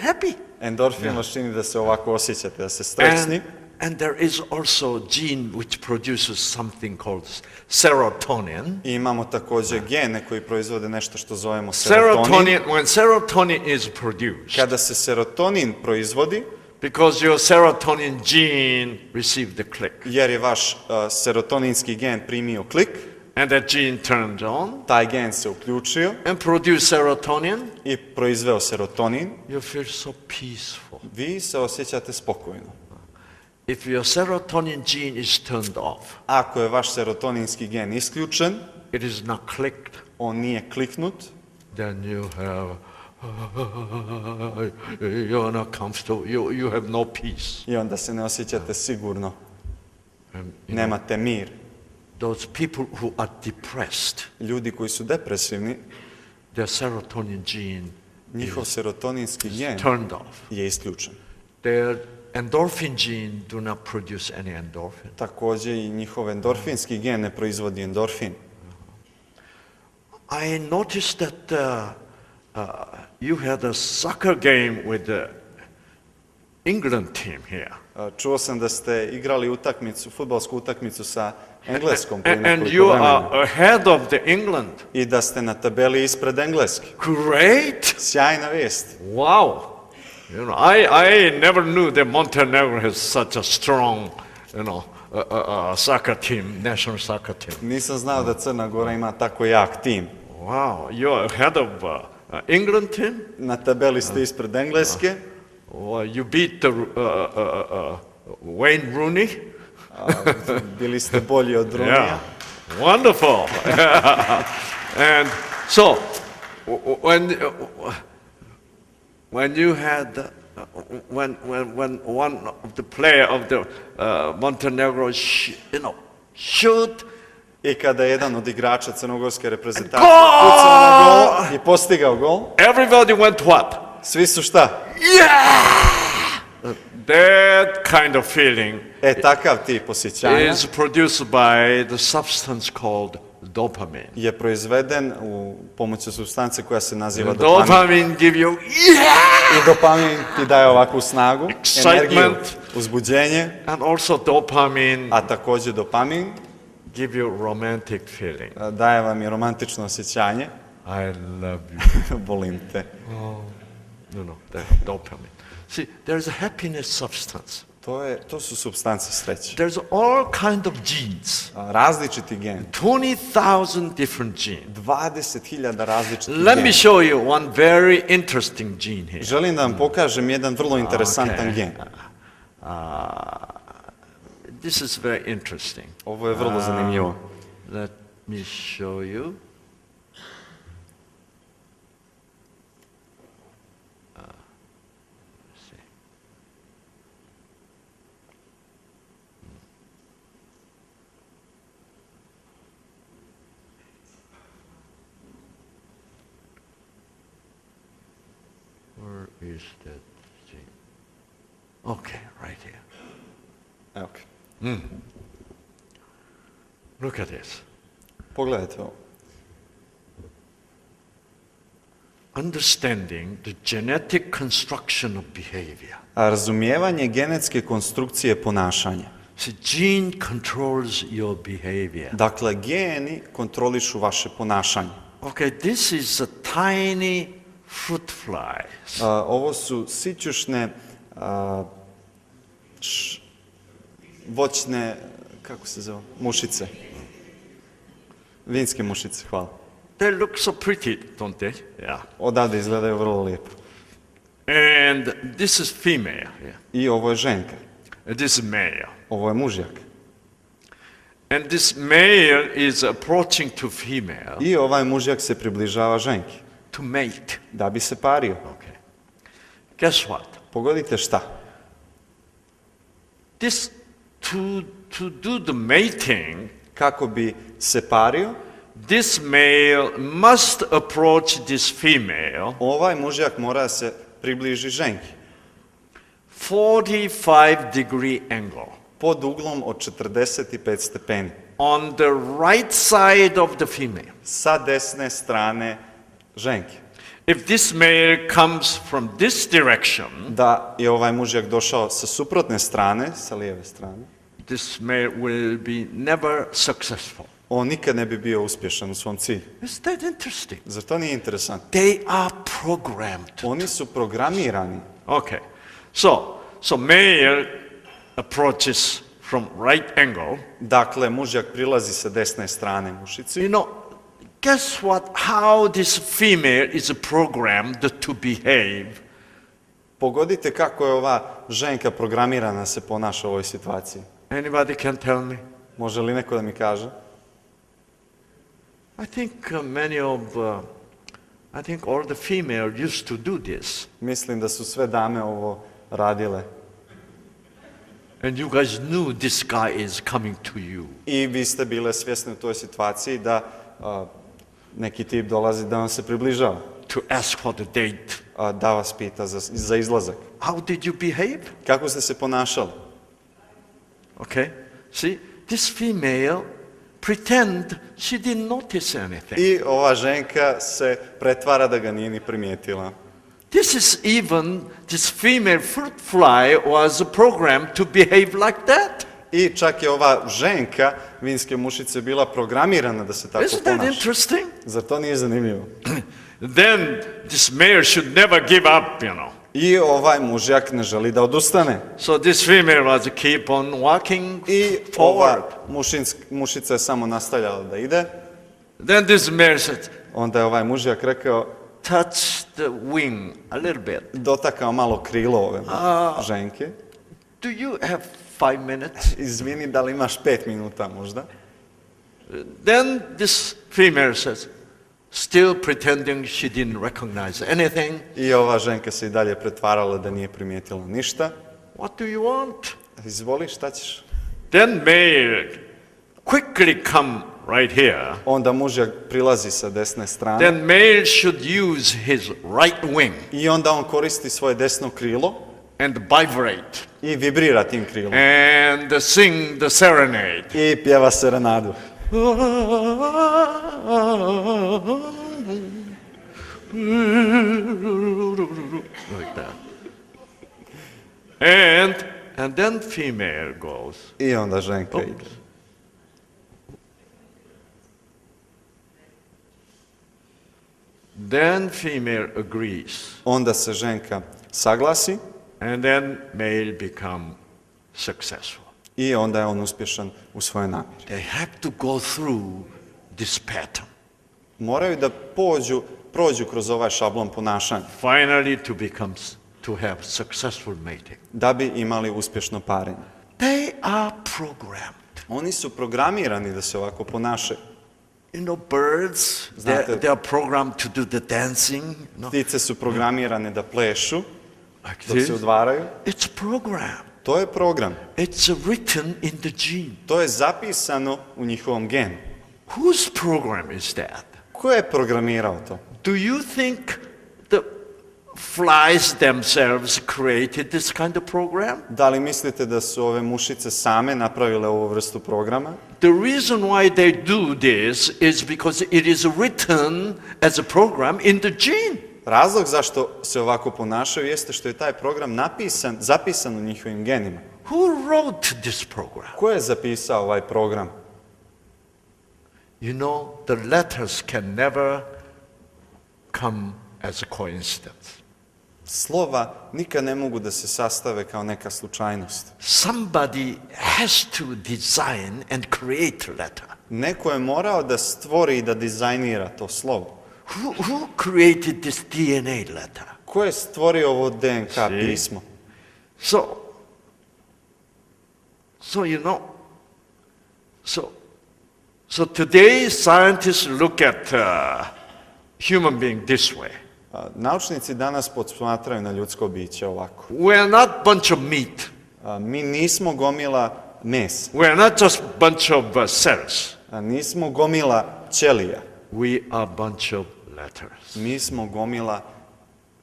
happy. Endorfin vas čini da se ovako osjećate, da ste stresni. And there is also gene which produces something called serotonin. I imamo također gene koji proizvode nešto što zovemo serotonin. When serotonin is produced, Kada se serotonin proizvodi, because your serotonin gene received the click, jer je vaš serotoninski gen primio klik, and that gene turned on taj gen se uključio and produced serotonin, i proizveo serotonin, you feel so peaceful. vi se osjećate spokojno. If your serotonin gene is turned off, Ako je vaš serotoninski gen isključen, it is not clicked, on nije kliknut, then you have, you're not comfortable, you have no peace. i onda se ne osjećate sigurno, And, nemate mir. those people who are depressed, Ljudi koji su depresivni, their serotonin gene njihov serotoninski gen turned off. je isključen. Their endorphin gene do not produce any endorphin. Takođe i njihov endorfinski gen ne proizvodi endorfin. I noticed that you had a soccer game with the England team here. Čuo sam da ste igrali utakmicu, fudbalsku utakmicu sa Engleskom prije And nekoliko you vremena. are ahead of the England. I da ste na tabeli ispred Engleske. Great! Sjajna vijest. Wow! You know, I never knew that Montenegro has such a strong, soccer team, national soccer team. Nisam znao da Crna Gora ima tako jak tim. Wow, you're ahead of England team? Na tabeli ste ispred Engleske. You beat the Wayne Rooney? Bili ste bolji od Runija. Yeah, wonderful. And so, when you had, when one of the player of the Montenegro, shoot. I kada je jedan od igrača crnogorske reprezentacije pucao na gol i postigao gol, everybody went what? Svi su šta? Yeah! That kind of feeling Takav tip osjećanja is produced by the substance called dopamine. Je proizveden pomoću supstance koja se naziva dopamin. Dopamine give you I dopamin ti daje ovakvu snagu, energiju, uzbuđenje. And also dopamine, a takođe dopamin give you romantic feeling. Daje vam i romantično osjećanje. I love you. Volim te. No, dopamine. See, there's a happiness substance. To su supstance sreće. There's all kind of genes. Različiti gen. 20,000 different genes. 20.000 različitih gena. Let me show you one very interesting gene here. Želim da vam pokažem jedan vrlo interesantan gen. This is very interesting. Ovo je vrlo zanimljivo. Let me show you. Where is that gene? Okay, right here. Okay. Look at this. Pogledajte ovo. Understanding the genetic construction of behavior. Razumijevanje genetske konstrukcije ponašanja. So gene controls your behavior. Dakle, geni kontrolišu vaše ponašanje. Okay, this is a tiny fruit flies. Ovo su sićušne voćne, kako se zove, mušice. Vinske mušice, hvala. They look so pretty, don't they? Yeah. Odavde izgledaju vrlo lijepo. And this is female. Yeah. I ovo je ženka. And this is male. Ovo je mužjak. And this male is approaching to female. I ovaj mužjak se približava ženki. To mate. Da bi se pario. Okay. Guess what? Pogodite šta? This to do the mating. Kako bi se pario, This male must approach this female. Ovaj mužjak mora se približi ženki. 45-degree angle. Pod uglom od 45 stepeni. On the right side of the female. Sa desne strane ženke. If this male comes from this direction, da je ovaj mužjak došao sa suprotne strane, sa lijeve strane, this male will be never successful. On nikad ne bi bio uspješan u svom cilju. Is that interesting? Zar to nije interesantno? They are programmed. Oni su programirani. Okay. So male approaches from right angle. Dakle, mužjak prilazi sa desne strane mušici. You know, guess what? How this female is programmed to behave. Pogodite kako je ova ženka programirana da se ponaša u ovoj situaciji. Anybody can tell me? Može li neko da mi kaže? I think all the female used to do this. Mislim da su sve dame ovo radile. And you guys knew this guy is coming to you. I vi ste bile svjesni u toj situaciji da neki tip dolazi da vam se približava. To ask for the date. da vas pita za izlazak. How did you behave? Kako ste se ponašali? Okay? See, this female pretend she didn't notice anything. I ova ženka se pretvara da ga nije ni primijetila. This female fruit fly was programmed to behave like that. I čak je ova ženka vinske mušice bila programirana da se tako Isn't that ponaša. interesting? Zar to nije zanimljivo? Then this male should never give up, I ovaj mužjak ne želi da odustane. So this female was keep on walking I forward. ova mušica je samo nastavljala da ide. Then this male said, Onda je ovaj mužjak rekao, touch the wing a little bit. dotakao malo krilo ove ženke. Do you have 5 minutes? Izvini, da li imaš 5 minuta možda? Then this female says, still pretending she didn't recognize anything. I ova ženka se i dalje pretvarala da nije primijetila ništa. What do you want? Izvoli, šta ćeš? Then male quickly come right here. Onda mužjak prilazi sa desne strane. Then male should use his right wing I onda on koristi svoje desno krilo and vibrate i vibrira tim krilom. and sing the serenade. I pjeva serenadu. Like that. And then female goes. I onda ženka Oops. ide. Then female agrees. Onda se ženka saglasi And then male become successful. i onda je on uspješan u svojoj namjeri. They have to go through this pattern. Moraju da prođu kroz ovaj šablon ponašanja Finally to have successful mating. da bi imali uspješno parenje. They are programmed. Oni su programirani da se ovako ponašaju. You know, birds, Znate- they are programmed to do the dancing. No? Ptice su programirane da plešu Like dok this. se udvaraju. It's program. To je program. It's written in the gene. To je zapisano u njihovom genu. Whose program is that? Ko je programirao to? Do you think the flies themselves created this kind of program? Da li mislite da su ove mušice same napravile ovu vrstu programa? The reason why they do this is because it is written as a program in the gene. Razlog zašto se ovako ponašaju jeste što je taj program zapisan u njihovim genima. Who wrote this program? Ko je zapisao ovaj program? You know, the letters can never come as a coincidence. Slova nikad ne mogu da se sastave kao neka slučajnost. Somebody has to design and create a letter. Neko je morao da stvori i da dizajnira to slovo. Who created this DNA letter? Ko je stvorio ovo DNK pismo? So you know, so today scientists look at human being this way. Naučnici danas posmatraju na ljudsko biće ovako. We are not bunch of meat. Mi nismo gomila mesa. We are not just bunch of cells. Nismo gomila ćelija. We are bunch of letters. Mi smo gomila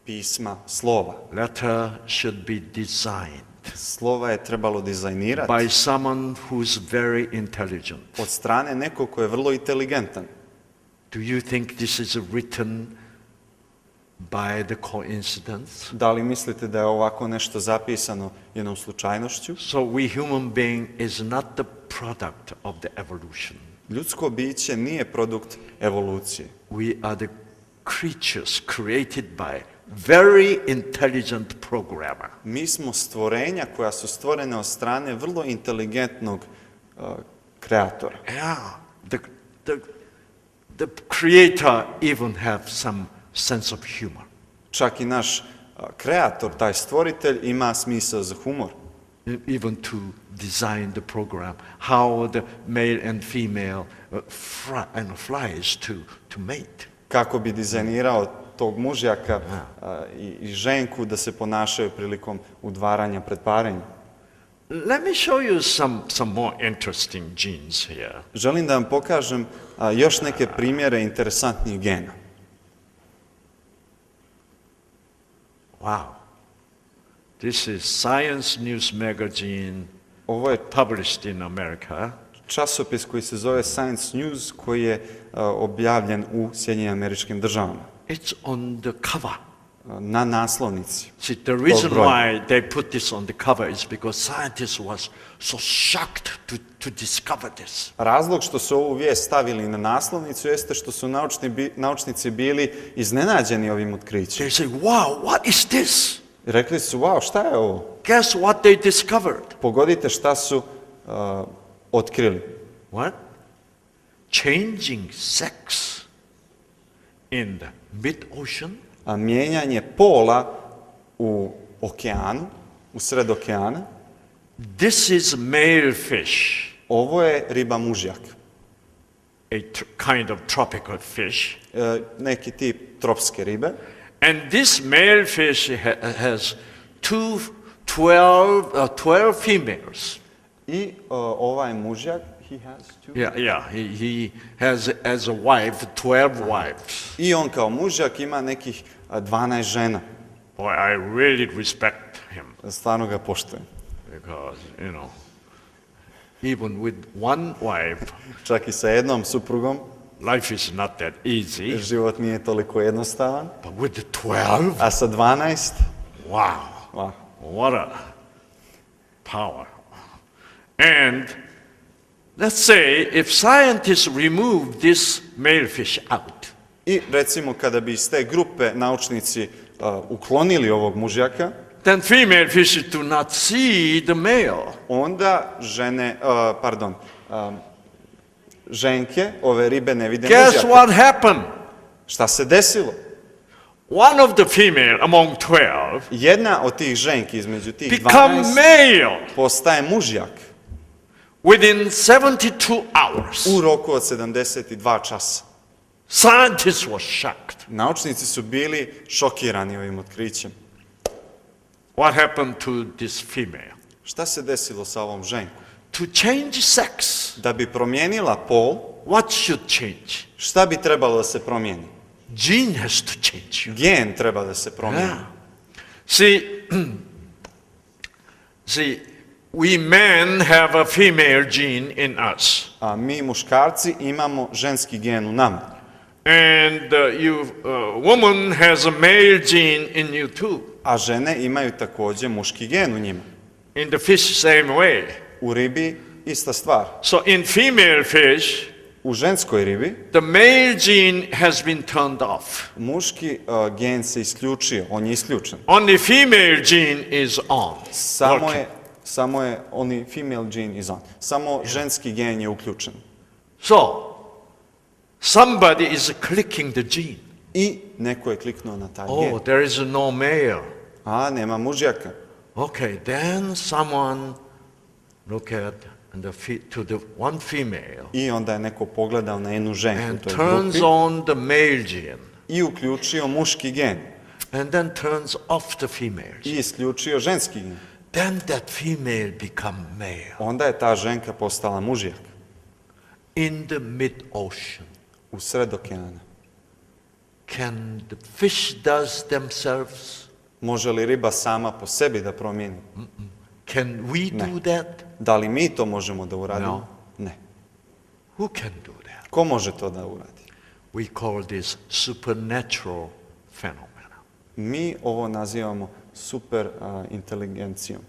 pisma, slova. Letter should be designed Slova je trebalo dizajnirati by someone who's very intelligent. od strane nekog ko je vrlo inteligentan. Do you think this is written by the coincidence? Da li mislite da je ovako nešto zapisano jednom slučajnošću? So we human being is not the product of the evolution. Ljudsko biće nije produkt evolucije. We are the creatures created by very intelligent programmer. Mi smo stvorenja koja su stvorene od strane vrlo inteligentnog kreatora. Yeah, the creator even have some sense of humor. Čak i naš kreator, taj stvoritelj, ima smisao za humor. Even to design the program, how the male and female flies to mate. Kako bi dizajnirao tog mužjaka i ženku da se ponašaju prilikom udvaranja pred parenjem. Let me show you some more interesting genes here. Želim da vam pokažem još neke primjere interesantnih gena. Wow. This is Science News magazine Ovo je published in America. časopis koji se zove Science News, koji je objavljen u Sjedinjenim Američkim Državama. It's on the cover. Na naslovnici. See, the reason why they put this on the cover is because scientists was so shocked to discover this. Razlog što su ovu vijest stavili na naslovnicu jeste što su naučnici bili iznenađeni ovim otkrićem. They say, wow, what is this? Rekli su, wow, šta je ovo? Guess what they discovered? Pogodite šta su otkrili. What? Changing sex in the mid-ocean? A mijenjanje pola u okeanu, u sred okeana. This is male fish. Ovo je riba mužjak. A kind of tropical fish. Neki tip tropske ribe. And this male fish has 12 females. I ovaj mužjak, he has two. He has as a wife 12 wives. I on kao mužjak ima nekih 12 žena. Boy, I really respect him. Stvarno ga poštujem. Because, even with one wife, Čak i sa jednom suprugom, life is not that easy. život nije toliko jednostavan. But with the 12, A sa 12, wow, what a power. And let's say if scientists remove this male fish out, I recimo kada bi iz te grupe naučnici uklonili ovog mužjaka, then female fish do not see the male. onda ženke, ove ribe ne vide Guess mužjaka. what happened? Šta se desilo? One of the female among 12 Jedna od tih ženki između tih become 12 male postaje mužjak within 72 hours. u roku od 72 časa. Scientists were shocked. Naučnici su bili šokirani ovim otkrićem. What happened to this female? Šta se desilo sa ovom ženkom? To change sex, Da bi promijenila pol, what should change? šta bi trebalo da se promijeni? Gene has to change. Gen treba da se promijeni. Yeah. See, we men have a female gene in us. A mi muškarci imamo ženski gen u nama. And woman has a male gene in you too. A žene imaju također muški gen u njima. In the fish, same way. U ribi ista stvar. So in female fish, U ženskoj ribi the male gene has been turned off. muški gen se isključio, on je isključen. Only female gene is on. Samo je only female gene is on. Samo ženski gen je uključen. So, somebody is clicking the gene. I neko je kliknuo na taj Oh, gen. there is no male. A, nema mužjaka. Okay, then someone look at to the one female I onda je neko pogledao na jednu ženku u and toj turns grupi on the male gene i uključio muški gen. and then turns off the female I gene. isključio ženski gen. Then that female become male Onda je ta ženka postala mužjak in the mid-ocean. u sred okeana. Can the fish does themselves? Može li riba sama po sebi da promijeni? Can we do that? Da li mi to možemo da uradimo? No. Ne. Who can do that? Ko može to da uradi? We call this supernatural phenomena. Mi ovo nazivamo super inteligencijom.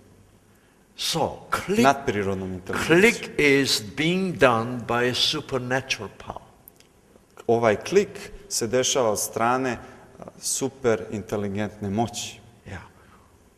So, click Nadprirodnom inteligencijom. is being done by a supernatural power. Ovaj klik se dešava od strane super inteligentne moći. Yeah.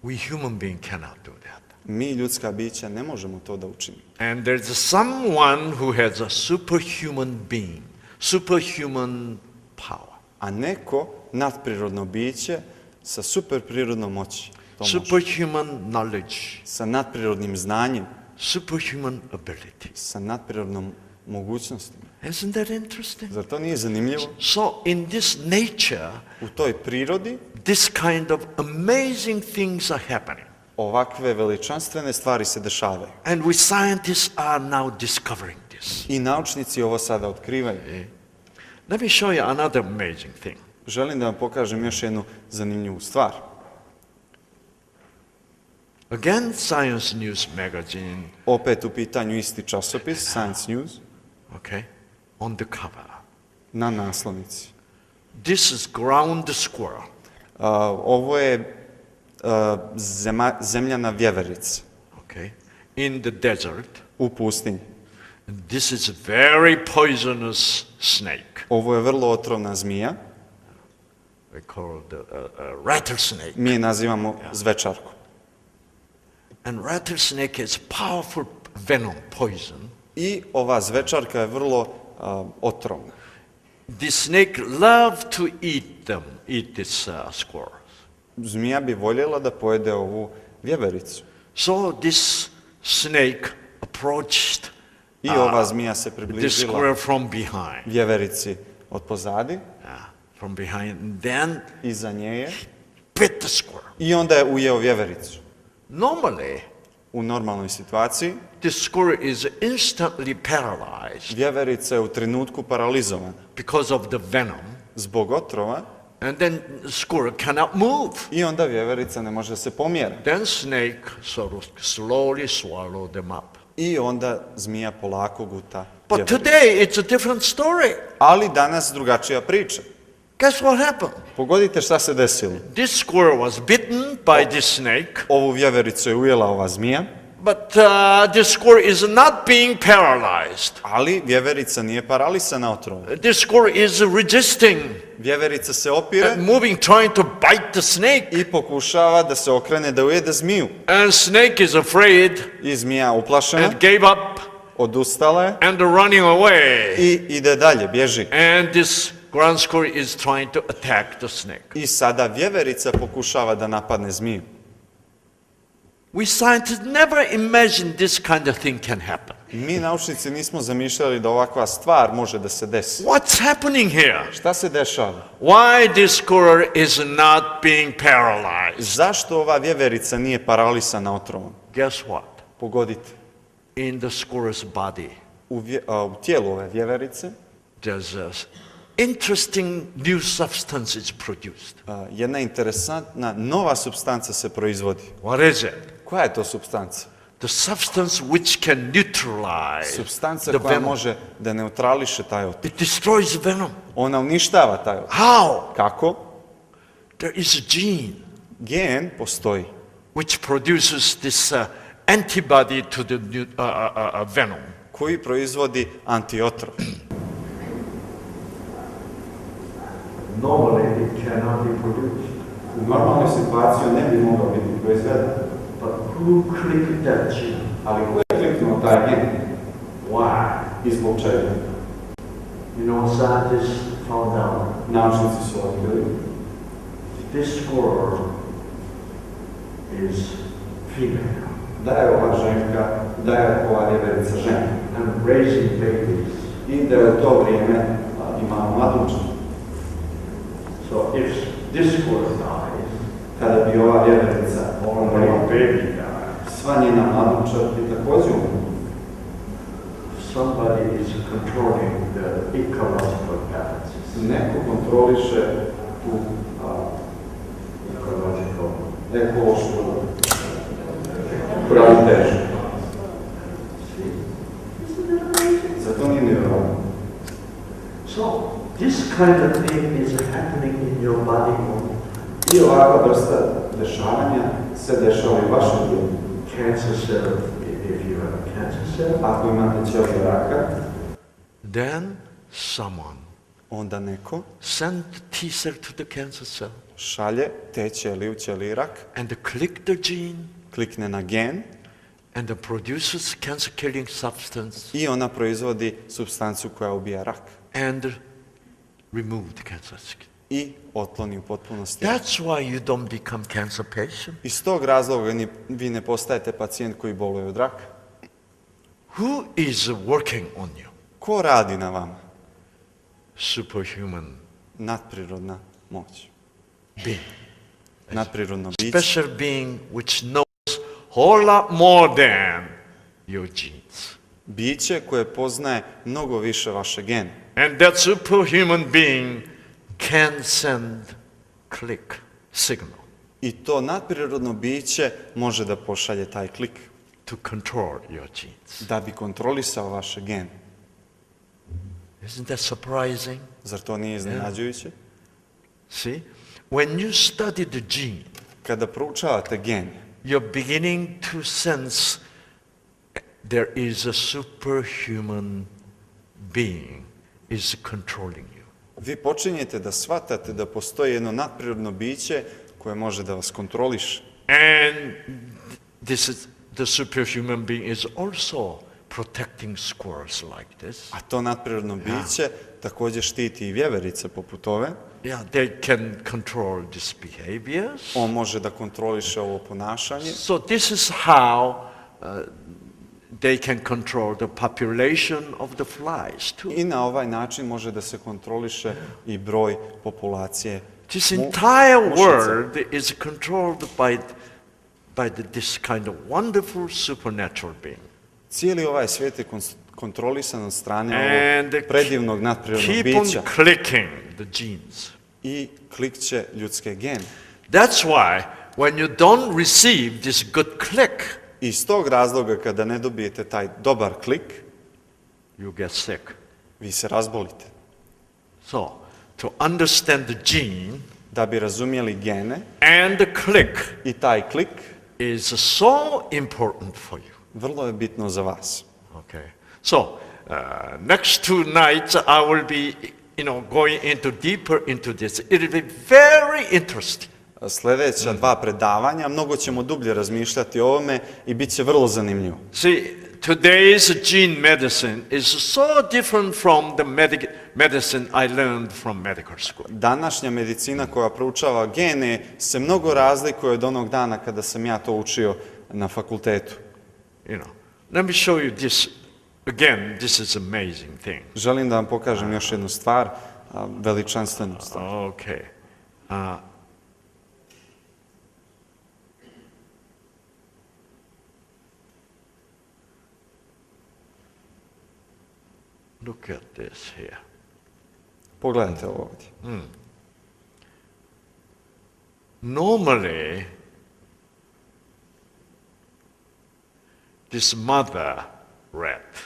We human being cannot do that. Mi, ljudska bića, ne možemo to da učinimo. And there's someone who has a superhuman being, superhuman power. A neko, nadprirodno biće, sa superprirodnom moći, to može. Superhuman knowledge, Sa nadprirodnim znanjem, superhuman ability. sa nadprirodnom mogućnostima. Isn't that interesting? Zar to nije zanimljivo? So in this nature, U toj prirodi this kind of amazing things are happening. ovakve veličanstvene stvari se dešavaju. And we scientists are now discovering this. I naučnici ovo sada otkrivaju. Let me show you another amazing thing. Želim da vam pokažem još jednu zanimljivu stvar. Again, Science News magazine, Opet u pitanju isti časopis, Science News, okay, on the cover. na naslovnici. This is ground squirrel. Ovo je zemljana vjeverica Okay, in the desert. u pustinji. And this is a very poisonous snake. Ovo je vrlo otrovna zmija. We call it rattlesnake. Mi je nazivamo zvečarku. And rattlesnake is powerful venom, poison. I ova zvečarka je vrlo otrovna. The snake love to eat this squirrels. Zmija bi voljela da pojede ovu vjevericu. So this snake approached I ova zmija se the približila squirrel from behind. vjeverici od pozadi, From behind, and then iza nje je, bit the squirrel. i onda je ujeo vjevericu. Normally, U normalnoj situaciji, the squirrel is instantly paralyzed vjeverica je u trenutku paralizovana because of the venom, zbog otrova and then the squirrel cannot move. i onda vjeverica ne može se pomjeriti. Then snake sort of slowly swallow them up. I onda zmija polako guta But vjevericu. today it's a different story. Ali danas drugačija priča. Guess what happened? Pogodite šta se desilo. This squirrel was bitten by this snake, Ovu vjevericu je ujela ova zmija, but this squirrel is not being paralyzed. ali vjeverica nije paralisana otrovom. This squirrel is resisting Vjeverica se opire and moving, trying to bite the snake. i pokušava da se okrene da ujede zmiju. And snake is afraid I zmija uplašena, and gave up odustala je and running away. i ide dalje, bježi. And this ground squirrel is trying to attack the snake. I sada vjeverica pokušava da napadne zmiju. We scientists never imagined this kind of thing can happen. Mi naučnici nismo zamišljali da ovakva stvar može da se desi. What's happening here? Šta se dešava? Why this squirrel is not being paralyzed? Zašto ova vjeverica nije paralisana otrovom? Guess what? Pogodite. In the squirrel's body, U tijelu ove vjeverice there's a interesting new substance is produced. jedna interesantna nova supstanca se proizvodi. What is it? Koja je to supstanca? The substance which can neutralize Supstanca the koja venom. može da neutrališe taj otrov. It destroys venom. Ona uništava taj otrov. How? Kako? There is a gene Gen postoji which produces this antibody to the venom. koji proizvodi antiotrov. Normally it cannot be produced. U normalnoj situaciji ne bi mogao biti proizveden. But who clicked that gene? Ali ko je kliknuo taj gen? Why? I zbog čega? You know, scientists found out Naučnici su otkrili this squirrel is female da je ova ženka, da je ova vjeverica žena. and raising babies. I da je u to vrijeme imala mladunča. So if this squirrel dies, Kada bi ova vjeverica or when a baby dies, sva njena mladunča bi također umrla. somebody is controlling the ecological balances. Neko kontroliše tu Ecological. ekološku ravnotežu. Zato nije nevjerojatno. So this kind of thing is happening in your body only. I ovakva vrsta dešavanja se dešava i u vašem tijelu. Cancer cell, if you have a cancer cell, Ako imate ćelije raka, then someone onda neko send the T cell to the cancer cell šalje te ćelije u ćeliji raka. and click the gene Klikne na gen and it produces cancer-killing substance i ona proizvodi supstancu koja ubija rak. and remove the cancer skin. I otkloni u potpunosti. That's why you don't become cancer patient. Iz tog razloga vi ne postajete pacijent koji boluje od raka. Who is working on you? Ko radi na vama? Superhuman Nadprirodna moć. being. Nadprirodno biće. Special being which knows whole lot more than your genes. Biće koje poznaje mnogo više vaše gene. And that superhuman being can send click signal. I to nadprirodno biće može da pošalje taj klik to control your genes. da bi kontrolisao vaše gene. Isn't that surprising? Zar to nije iznenađujuće? See, when you study the gene, Kada proučavate gen, you're beginning to sense there is a superhuman being is controlling you. vi počinjete da shvatate da postoji jedno nadprirodno biće koje može da vas kontroliše. And the superhuman being is also protecting squirrels like this. A to nadprirodno biće također štiti i vjeverice poput ove. Yeah, they can control these behaviors. On može da kontroliše ovo ponašanje. So this is how they can control the population of the flies too. I na ovaj način može da se kontroliše i broj populacije This entire mušica. world is controlled by this kind of wonderful supernatural being. Cijeli ovaj svijet je kontrolisan od strane And ovog they predivnog nadprirodnog keep on bića clicking the genes. i klikće ljudske gene. That's why when you don't receive this good click, I iz tog razloga kada ne dobijete taj dobar klik, you get sick. vi se razbolite. So, to understand the gene Da bi razumjeli gene and the click i taj klik, is so important for you. vrlo je bitno za vas. Okay. So, next 2 nights I will be, going deeper into this. It will be very interesting. Sljedeća 2 predavanja, mnogo ćemo dublje razmišljati o ovome i bit će vrlo zanimljivo. See, today's gene medicine is so different from the medicine I learned from medical school. Današnja medicina koja proučava gene se mnogo razlikuje od onog dana kada sam ja to učio na fakultetu. Let me show you this. Again, this is amazing thing. Želim da vam pokažem još jednu stvar, veličanstvenu stvar. Okay. Look at this here. Pogledajte ovo ovdje. Normally, this mother rat,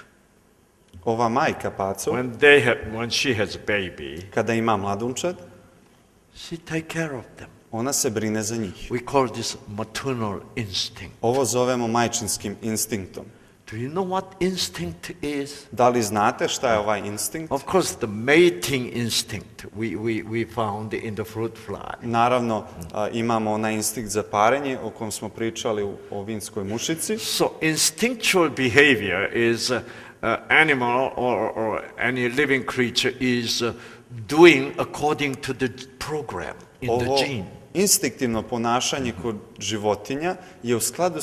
Ova majka pacov, when she has a baby, kada ima mladunčad, she take care of them. ona se brine za njih. We call this maternal instinct. Ovo zovemo majčinskim instinktom. Do you know what instinct is? Da li znate šta je ovaj instinkt? Of course, the mating instinct we found in the fruit fly. Naravno, imamo onaj instinkt za parenje o kom smo pričali o vinskoj mušici. So instinctual behavior is animal or any living creature is doing according to the program in the Ovo gene. instinktivno ponašanje kod životinja je u skladu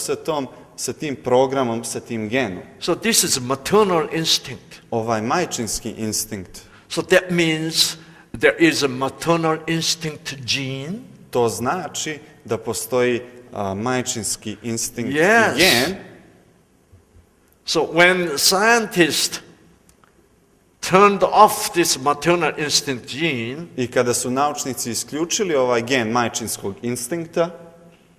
sa tim programom, sa tim genom. So this is maternal instinct. Ovaj majčinski instinkt, So that means there is a maternal instinct gene. to znači da postoji majčinski instinkt Yes. i gen. So when scientists turned off this maternal instinct gene, I kada su naučnici isključili ovaj gen majčinskog instinkta,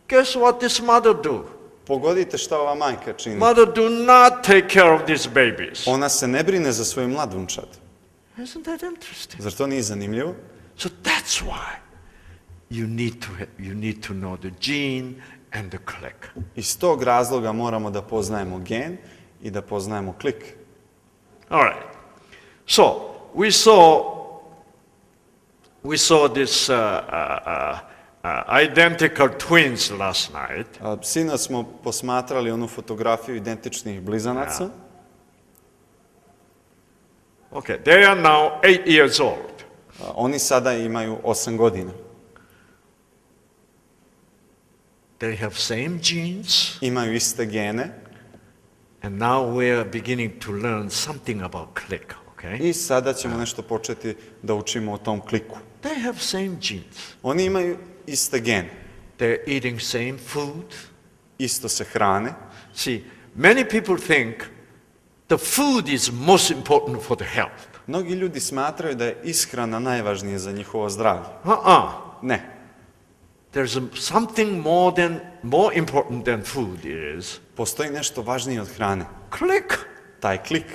guess what this mother do? pogodite šta ova majka čini. Mother do not take care of these babies. Ona se ne brine za svoj mladunčad. Isn't that interesting? Zar to nije zanimljivo? So that's why you need to know the gene and the click. Iz tog razloga moramo da poznajemo gen i da poznajemo klik. All right. So we saw this identical twins last night. Sinoć smo posmatrali onu fotografiju identičnih blizanaca. Okay, they are now 8 years old. Oni sada imaju 8 godina. They have same genes, Imaju iste gene and now we are beginning to learn something about click, okay? i sada ćemo nešto početi da učimo o tom kliku. They have same genes. Oni imaju iste gene, They're eating same food. isto se hrane. See, many people think the food is most important for the health. Mnogi ljudi smatraju da je ishrana najvažnija za njihovo zdravlje. Uh-uh. Ne. something more important than food is Postoji nešto važnije od hrane. click. Taj klik.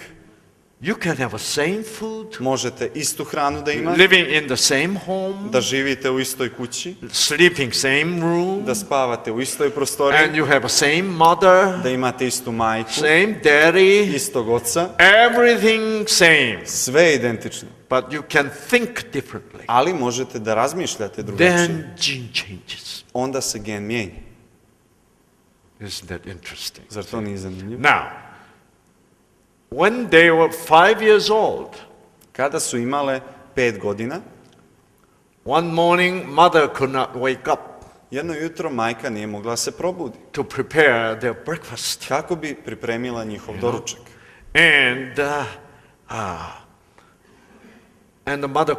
You can have a same food, Možete istu hranu da imate, living in the same home, da živite u istoj kući, sleeping same room, da spavate u istoj prostoriji, and you have a same mother, da imate istu majku, same daddy, istog oca, everything same. sve je identično. But you can think differently. Ali možete da razmišljate drugačije. Then gene changes. Onda se gen mijenja. Isn't that interesting? Zar to nije zanimljivo? Now, when they were 5 years old, Kada su imale 5 godina, one morning mother could not wake up jedno jutro majka nije mogla se probudi. to prepare their breakfast. Kako bi pripremila njihov doručak? And the mother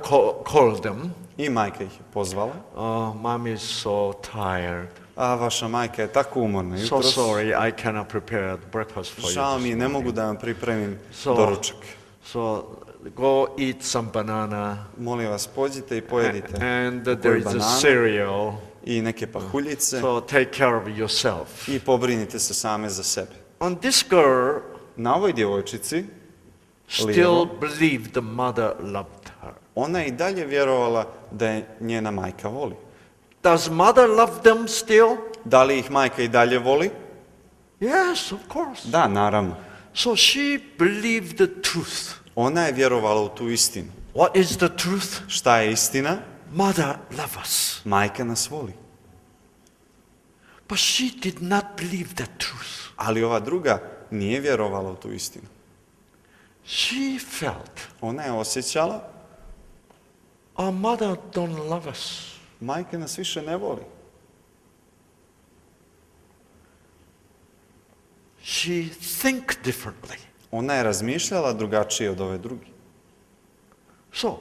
called them. I majka ih je pozvala. Oh, mom is so tired. A vaša majka je tako umorna So jutros. sorry, I cannot prepare the breakfast for Žao you. mi je, ne mogu da vam pripremim So- doručak. So go eat some banana. Molim vas, pođite i pojedite And koju there is a bananu cereal. i neke pahuljice So take care of yourself. i pobrinite se same za sebe. And this girl Na ovoj djevojčici, still lijevo, believed the mother loved her. ona je i dalje vjerovala da je njena majka voli. Does mother love them still? Da li ih majka i dalje voli? Yes, of course. Da, naravno. So she believed the truth. Ona je vjerovala u tu istinu. What is the truth? Šta je istina? Mother loves us. Majka nas voli. But she did not believe that truth. Ali ova druga nije vjerovala u tu istinu. She felt Ona je osjećala, our mother don't love us. majka nas više ne voli. She think differently. Ona je razmišljala drugačije od ove druge. So,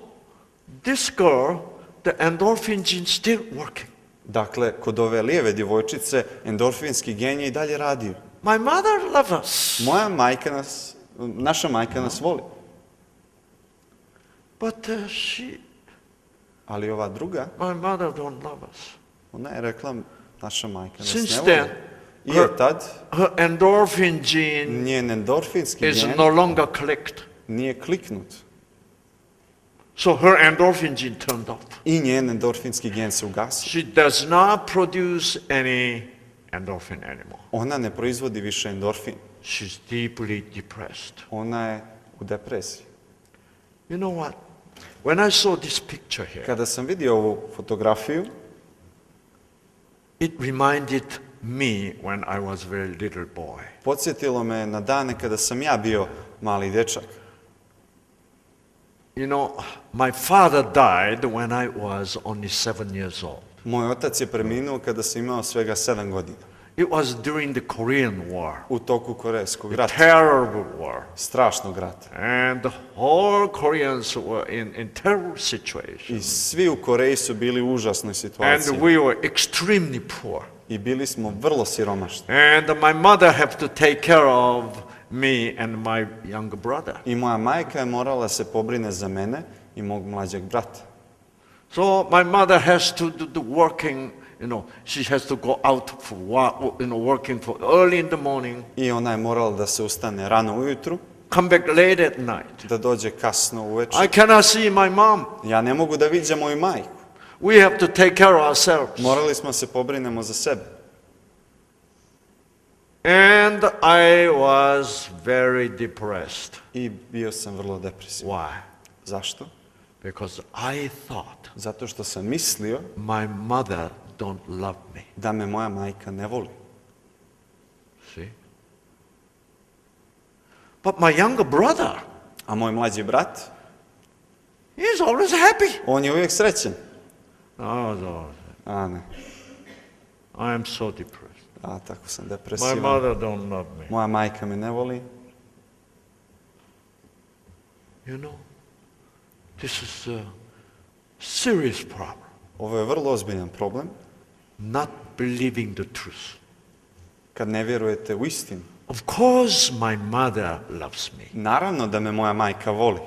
this girl, the endorphin gene still working. Dakle, kod ove lijeve djevojčice, endorfinski gen je i dalje radio. My mother loves us. Naša majka nas voli. But Ali ova druga, my mother don't love us. ona je rekla, naša majka nas Since ne voli. then, I od tad, her endorphin gene njen endorfinski is gen no longer clicked. nije kliknut. So her endorphin gene turned off. I njen endorfinski gen se ugasio. She does not produce any endorphin anymore. Ona ne proizvodi više endorfin. She's deeply depressed. Ona je u depresiji. You know what? When I saw this picture here, Kada sam vidio ovu fotografiju, it reminded me when I was a very little boy. podsjetilo me na dane kada sam ja bio mali dječak. You know, my father died when I was only 7 years old. Moj otac je preminuo kada sam imao svega 7 godina. It was during the Korean War, U toku Korejskog a rata. terrible war. Strašnog rata. And the whole Koreans were in terrible I situation. svi u Koreji su bili u užasnoj And situaciji. we were extremely poor. I bili smo vrlo siromašni. And my mother had to take care of me and my younger brother. I moja majka je morala se pobrine za mene i mog mlađeg brata. So my mother has to do the working, she has to go out for working for early in the morning, I ona je morala da se ustane rano ujutru, come back late at night. da dođe kasno uveče. I cannot see my mom. Ja ne mogu da viđam moju majku. We have to take care of ourselves. Morali smo se pobrinemo za sebe. And I was very depressed. I bio sam vrlo depresivan. Why? Zašto? Because I thought Zato što sam mislio my mother don't love me. da me moja majka ne voli. See? But my younger brother, A moj mlađi brat, he's always happy. on je uvijek srećen. No. A ne, I am so depressed. a tako sam My depresivan. mother don't love me. Moja majka me ne voli. You know, this is a serious problem. Ovo je vrlo ozbiljan problem. Not believing the truth. Kad ne vjerujete u istinu. Of course my mother loves me, Naravno da me moja majka voli.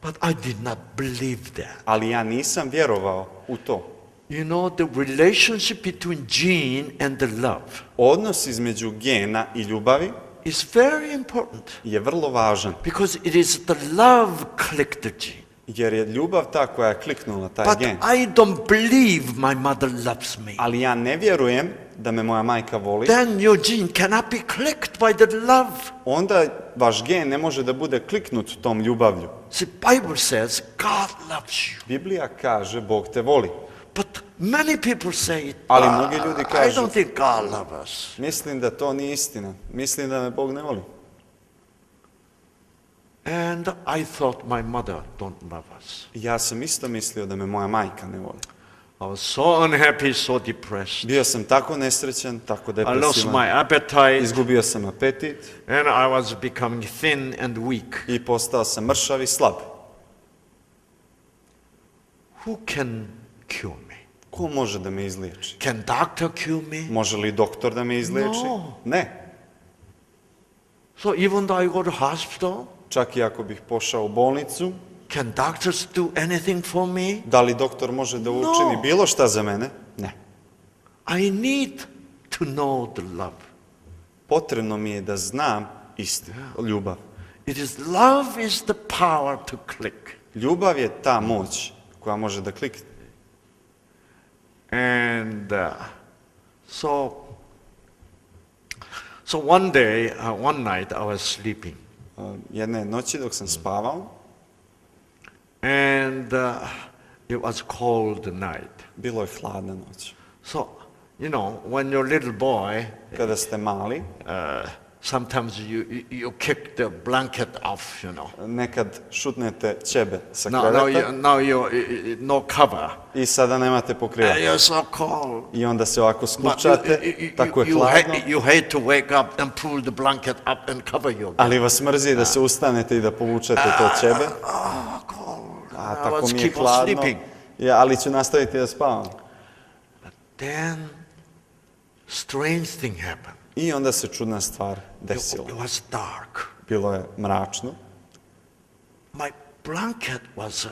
but I did not believe that. Ali ja nisam vjerovao u to. You know, the relationship between gene and the love Odnos između gena i ljubavi is very important je vrlo važan, because it is the love clicked the gene. jer je ljubav ta koja je kliknula taj But gen. I don't believe my mother loves me. Ali ja ne vjerujem da me moja majka voli. Then your gene cannot be clicked by the love. Onda vaš gen ne može da bude kliknut tom ljubavlju. The Bible says God loves you. Biblija kaže Bog te voli. But many people say, Ali mnogi ljudi I kažu, don't think God loves us. mislim da to nije istina. Mislim da me Bog ne voli. And I thought my mother don't love us. Ja sam isto mislio da me moja majka ne voli. I was so unhappy, so depressed. Bio sam tako nesrećan, tako I lost depresivan. my appetite, Izgubio sam apetit and I was becoming thin and weak. i postao sam mršav i slab. Who can cure me? Ko može da me izliječi? Can doctor cure me? Može li doktor da me izliječi? No. Ne. So even though I go to hospital, Čak i ako bih pošao u bolnicu, can doctors do anything for me? da li doktor može da učini No. bilo šta za mene? Ne. I need to know the love. Potrebno mi je da znam istinu, ljubav. Love is the power to click. Ljubav je ta moć koja može da klikne. And so one day, one night, I was sleeping, Jedne noći dok sam spavao, and it was cold night. bilo je hladna noć. So, you know, when you're a little boy, Kada ste mali, sometimes you kick the blanket off, you know. nekad šutnete ćebe sa Now kreveta you no cover. i sada nemate pokrivač. You're so cold. I onda se ovako But skupčate, tako je hladno, you hate to wake up and pull the blanket up and cover you. ali vas mrzi da se ustanete i da povučete to ćebe. Cold. A I tako was mi je keep on hladno, sleeping. ali ću nastaviti da spavam. Then, strange thing happened. I onda se čudna stvar desila. It was dark. Bilo je mračno. My blanket was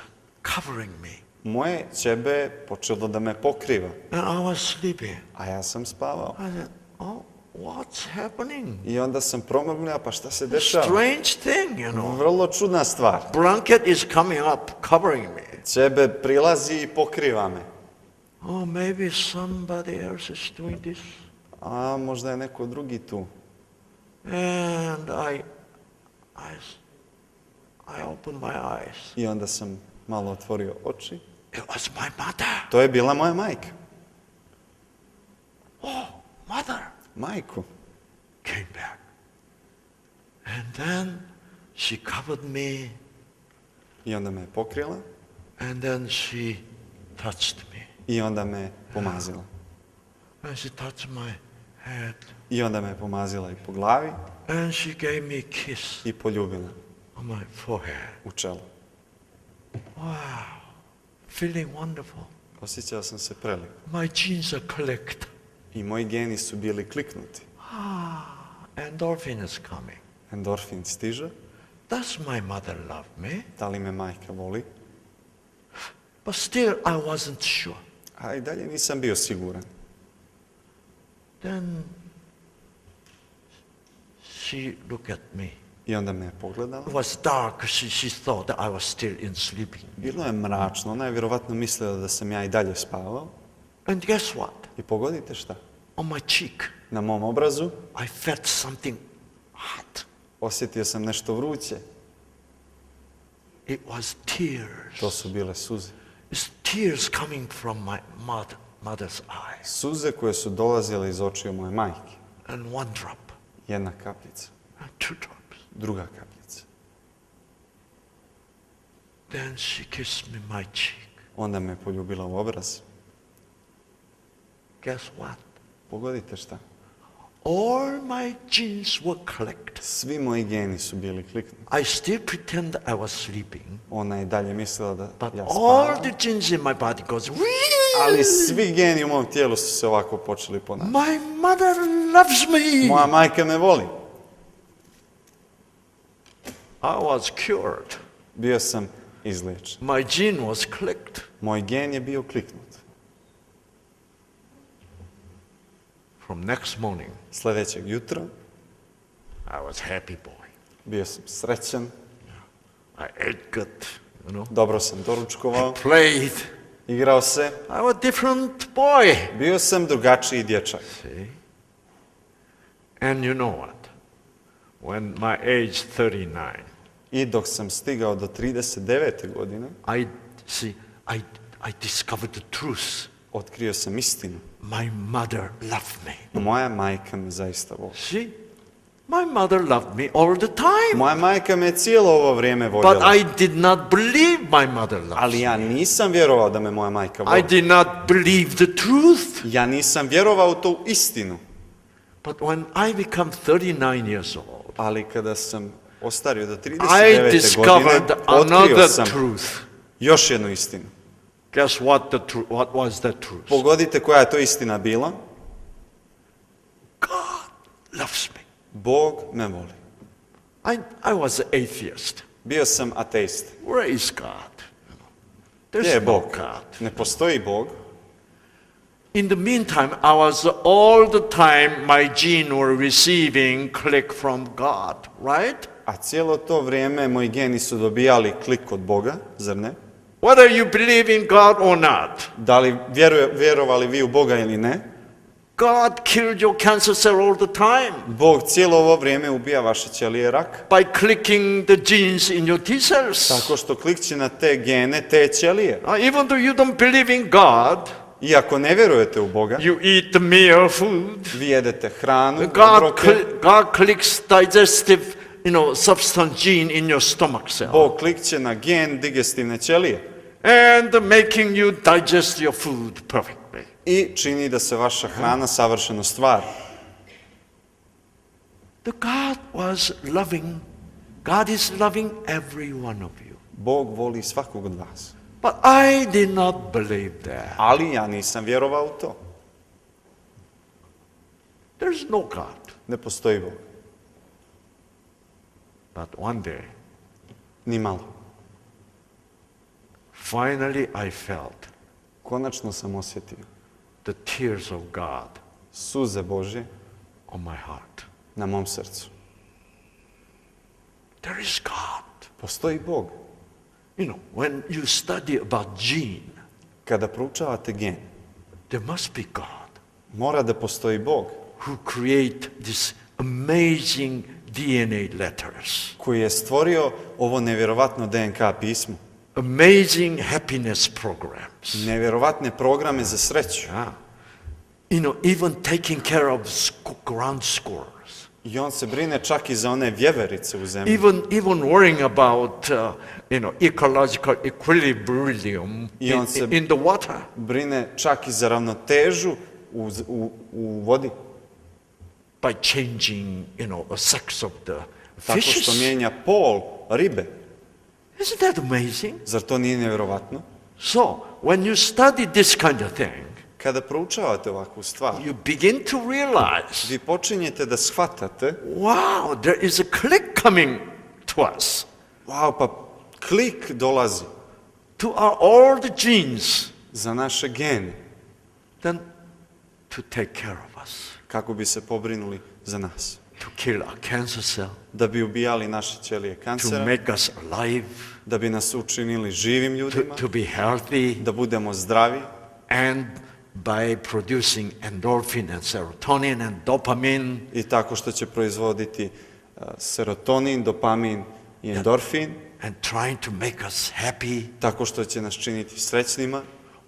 covering me, Moje ćebe počelo da me pokriva, and I was sleeping. a ja sam spavao. I said, "Oh, what's happening? I onda sam promrmljao, pa šta se dešava? Strange thing, you know. Vrlo čudna stvar. Blanket is coming up, covering me. Ćebe prilazi i pokriva me. Oh, maybe somebody else is doing this." A možda je neko drugi tu. And I opened my eyes. I onda sam malo otvorio oči. It was my mother. To je bila moja majka. Oh, mother Majku. came back. And then she covered me, I onda me je pokrila and then she touched me. i onda me pomazila. And she touched my head. I onda me je pomazila i po glavi And she gave me a kiss i poljubila on my forehead. u čelo. Wow, feeling wonderful. Osjećao sam se prelijepo. My genes are clicked. I moji geni su bili kliknuti. Endorphin is coming. Endorfin stiže. Does my mother love me? Da li me majka voli? But still I wasn't sure. A i dalje nisam bio siguran. Then she looked at me. I onda me je pogledala. It was dark. She thought that I was still in sleeping. Bilo je mračno. Ona je vjerovatno mislila da sam ja i dalje spavao. And guess what? I pogodite šta? On my cheek, Na mom obrazu I felt something hot. osjetio sam nešto vruće. It was tears. To su bile suze. It's tears coming from my mother's eyes. Suze koje su dolazile iz očiju moje majke. And one drop, Jedna kapljica, and two drops. druga kapljica. Then she kissed me my cheek. Onda me je poljubila u obraz. Guess what? Pogodite šta? All my genes were clicked. Svi moji geni su bili kliknuti. I still pretend I was sleeping, Ona je dalje mislila da but ja all spavam. the genes in my body goes, Ali svi geni u mom tijelu su se ovako počeli ponašati. my mother loves me. Moja majka me voli. I was cured. Bio sam izliječen. My gene was clicked. Moj gen je bio kliknut. from next morning, Sljedećeg jutra I was happy boy. bio sam srećan, I ate good, dobro sam doručkovao, played. igrao se, I was a different boy. bio sam drugačiji dječak. See? And you know what? When my age 39, I dok sam stigao do 39. godine, I discovered the truth. otkrio sam istinu. My mother loved me. Moja majka me zaista voli. See? My mother loved me all the time. Moja majka me cijelo ovo vrijeme But voljela. I did not believe my mother loved Ali me. ja nisam vjerovao da me moja majka I voli. did not believe the truth. Ja nisam vjerovao u tu istinu. But when I become 39 years old, Ali kada sam ostario do I 39. godine, discovered otkrio another sam truth. još jednu istinu. Guess what was that truth? Pogodite koja je to istina bila? God loves me. Bog me voli. I was an atheist. Bio sam ateist. Where is God? Gdje There's je no Bog? God. Ne postoji Bog. In the meantime, I was all the time, my gene were receiving click from God, right? A cijelo to vrijeme moji geni su dobijali klik od Boga, zar ne? Whether you believe in God or not, Da li vjerovali vi u Boga ili ne? God killed your cancer cell all the time Bog cijelo ovo vrijeme ubija vaše ćelije rak. by clicking the genes in your T cells. Tako što klikće na te gene, te ćelije. Even though you don't believe in God, Iako ne vjerujete u Boga, you eat the mere food. vi jedete hranu, God obroke, clicks digestive, substance gene in your stomach cell. Bog klikće na gen digestivne ćelije And making you digest your food perfectly. i čini da se vaša hrana savršeno stvari. God is loving every one of you. Bog voli svakog od vas. But I did not believe that. Ali ja nisam vjerovao u to. There's no God. Ne postoji Bog. But one day, Ni malo. finally I felt Konačno sam osjetio the tears of God suze Božje on my heart. na mom srcu. There is God. Postoji Bog. When you study about gene, Kada proučavate gen, there must be God mora da postoji Bog who create this amazing DNA letters, koji je stvorio ovo nevjerovatno DNK pismo. amazing happiness programs. Nevjerovatne programe za sreću. Yeah. Even taking care of ground squirrels. I on se brine čak i za one vjeverice u zemlji. Even worrying about, ecological equilibrium in the water. Brine čak i za ravnotežu u vodi. By changing, a sex of the Tako fishes. što mijenja pol ribe. Isn't that amazing? Zar to nije nevjerovatno? So, when you study this kind of thing, Kada proučavate ovakvu stvar, you begin to realize, vi počinjete da shvatate, wow, there is a click coming to us. wow, pa klik dolazi To all the genes, za naše gene, then to take care of us, kako bi se pobrinuli za nas. to kill our cancer cell, Da bi ubijali naše ćelije to kancera, make us alive, da bi nas učinili živim ljudima, to be healthy, da budemo zdravi and by producing endorphin and serotonin and dopamine, i tako što će proizvoditi serotonin, dopamin i endorfin, and trying to make us happy. tako što će nas činiti srećnima.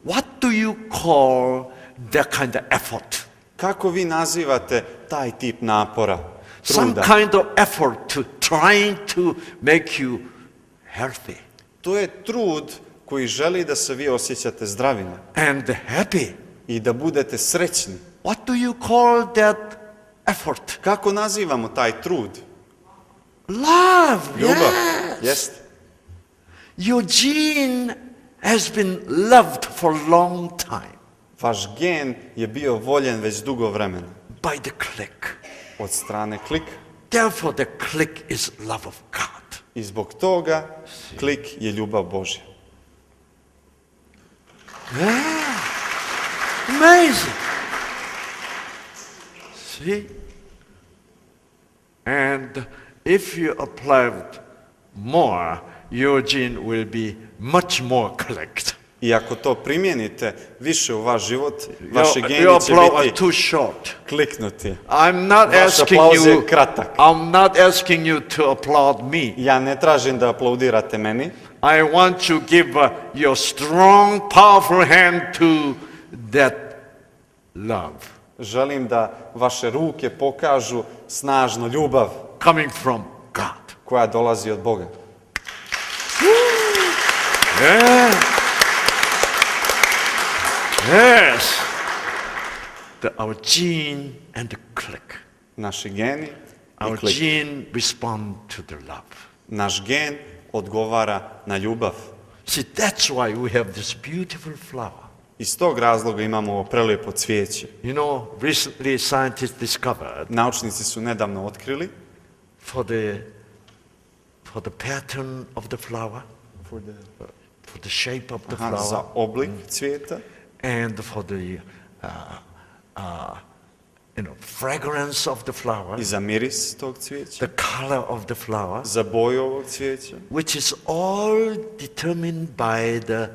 What do you call that kind of effort? Kako vi nazivate taj tip napora, Some truda? kind of effort to trying to make you healthy To je trud koji želi da se vi osjećate zdravima and happy. i da budete srećni. What do you call that effort? Kako nazivamo taj trud? Love. Ljubav. Yes. Jest. Your gene has been loved for a long time Vaš gen je bio voljen već dugo vremena by the click. od strane klik Therefore, the click is love of God. i zbog toga klik je ljubav Božja. Amazing. See? And if you apply it more, your gene will be much more clicked. I ako to primijenite više u vaš život, vaše geni Your će applause biti is too short. kliknuti. Vaš aplauz je kratak. I'm not asking you to applaud me. Ja ne tražim da aplaudirate meni. I want to give your strong, powerful hand to that love Želim da vaše ruke pokažu snažnu ljubav coming from God. koja dolazi od Boga. Yeah. Yes. Our gene and the click. Naši geni i Our klik. gene respond to the love. Naš gen odgovara na ljubav. See, that's why we have this beautiful flower. Iz tog razloga imamo ovo prelijepo cvijeće. You know, recently scientists discovered Naučnici su nedavno otkrili for the pattern of the flower, for the shape of the za flower, oblik cvijeta and for the fragrance of the flower, i za miris tog cvijeća, the color of the flower, za boju ovog cvijeća, which is all determined by the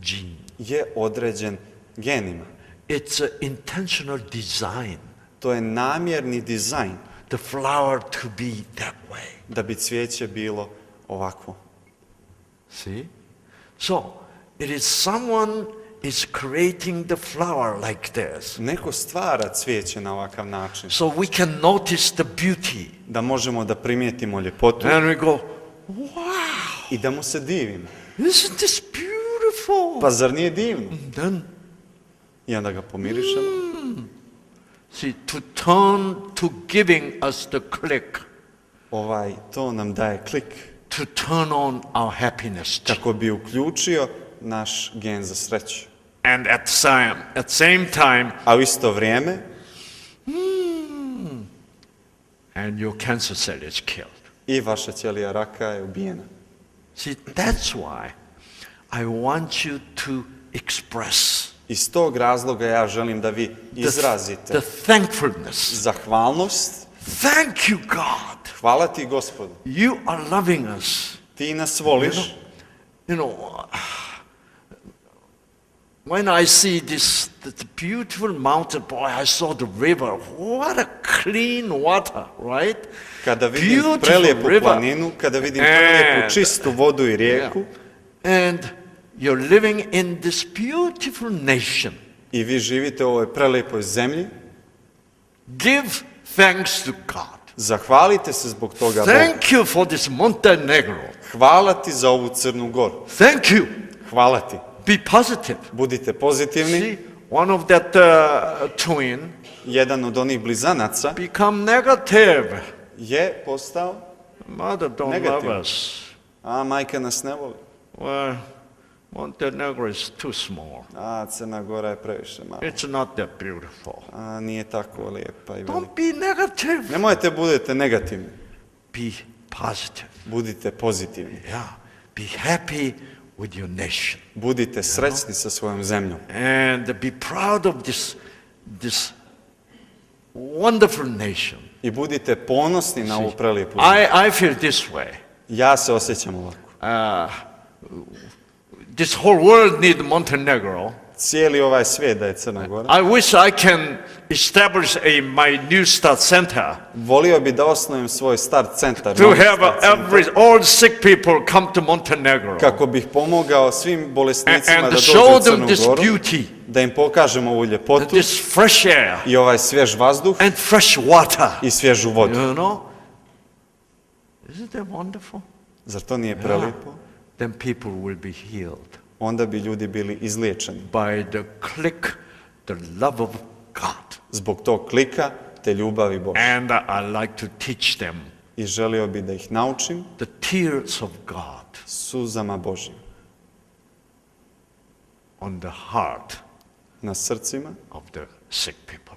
gene. je određen genima. It's an intentional design, To je namjerni dizajn the flower to be that way. da bi cvijeće bilo ovako. See? So, it is someone is creating the flower like this. Neko stvara cvijeće na ovakav način, So we can notice the beauty. da možemo da primijetimo ljepotu And we go, wow, i da mu se divimo. isn't this beautiful? Pa zar nije divno? Then, I onda ga pomirišemo. see, to turn to giving us the click, To nam daje klik to turn on our happiness. kako bi uključio naš gen za sreću. And at same time, A u isto vrijeme and your cancer cell is killed. i vaša ćelija raka je ubijena. See, that's why I want you to express Iz tog razloga ja želim da vi izrazite the thankfulness. zahvalnost. Thank you, God. Hvala ti, Gospodu. You are loving us. Ti nas voliš. You know, when I see this beautiful mountain, boy, I saw the river. What a clean water, right? Kada vidim Beautiful prelijepu river. planinu, kada vidim prelijepu čistu vodu i rijeku, And you're living in this beautiful nation. i vi živite u ovoj prelijepoj zemlji, Give thanks to God. zahvalite se zbog toga Bogu. Thank you for this Montenegro. Hvala ti za ovu Crnu Goru. Thank you. Hvala ti. Be positive. Budite pozitivni. See, one of that twin Jedan od onih blizanaca become negative. je postao, Mother don't Negative. love us. a majka nas ne voli. Well, Montenegro is too small. A Crna Gora je previše mala. It's not that beautiful. A nije tako lijepa i velika. Don't be negative. Nemojte budete negativni. Be positive. Budite pozitivni. Yeah. Be happy with your nation. Budite srećni sa svojom zemljom. And be proud of this wonderful nation. I budite ponosni na ovu prelijepu zemlju. I feel this way. Ja se osjećam ovako. This whole world need Montenegro. Cijeli ovaj svijet da je Crna Gora. I wish I can establish my New Start Center Volio bi da osnujem svoj start centar. to have all sick people come to Montenegro Kako bih pomogao svim bolesnicima da and dođu show u them Crnu this Goru, beauty, da im pokažemo ovu ljepotu this fresh air i ovaj svjež vazduh and fresh water. i svježu vodu. You know? Isn't that wonderful? Zar to nije prelijepo? Then people will be healed Onda bi ljudi bili izliječeni. by the click, the love of God. Zbog tog klika te ljubavi Bože. And I like to teach them I želio bi da ih naučim the tears of God suzama Božjim. on the heart Na srcima of the sick people.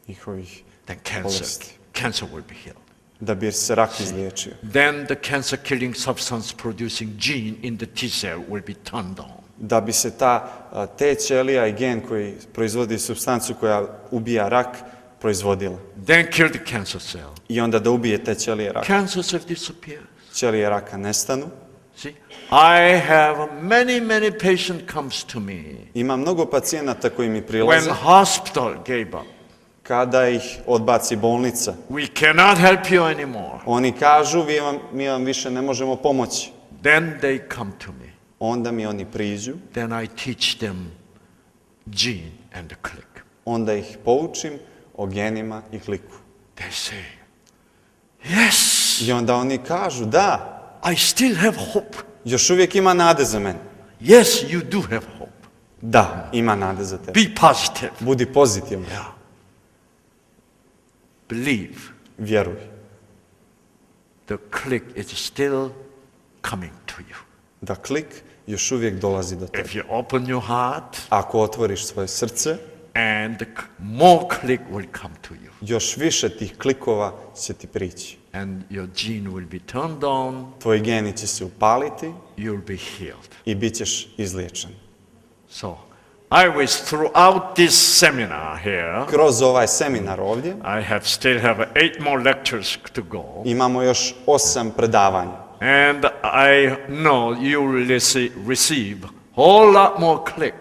njihovih Then bolesti. cancer will be healed. Da bi se rak izliječio. Then the cancer killing substance producing gene in the T cell will be turned on. Da bi se te ćelija i gen koji proizvodi supstancu koja ubija rak proizvodila. then kill the cancer cell. I onda da ubije te ćelije raka. Cancer cell disappears. Ćelije raka nestanu. See, I have many patients comes to me Ima mnogo pacijenata koji mi when prilaze hospital gave up. kada ih odbaci bolnica. We cannot help you anymore. Oni kažu, mi vam više ne možemo pomoći. Then they come to me. Onda mi oni priđu, Then I teach them gene and the click. onda ih poučim o genima i kliku. They say, yes, I onda oni kažu, da, I still have hope. još uvijek ima nade za mene. Yes, you do have hope. Da, ima nade za tebe. Be positive. Budi pozitivan. Yeah. Believe Vjeruj. the click is still coming to you. Da klik još uvijek dolazi do tebe. If you open your heart, Ako otvoriš svoje srce, and more click will come to you. još više tih klikova će ti prići. And your gene will be turned on, Tvoji geni će se upaliti you'll be healed. i bit ćeš izliječen. So, I was throughout this seminar here, Kroz ovaj seminar ovdje still have 8 more lectures to go. imamo još 8 predavanja. And I know you will receive whole lot more click.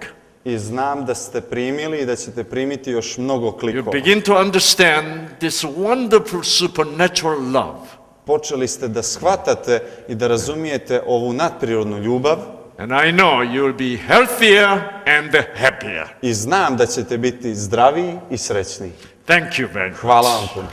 I znam da ste primili i da ćete primiti još mnogo You klikova. begin to understand this wonderful supernatural love. Počeli ste da shvatate i da razumijete ovu nadprirodnu ljubav And I know you will be healthier and happier. i znam da ćete biti zdraviji i srećniji. Thank you very much. Hvala vam puno.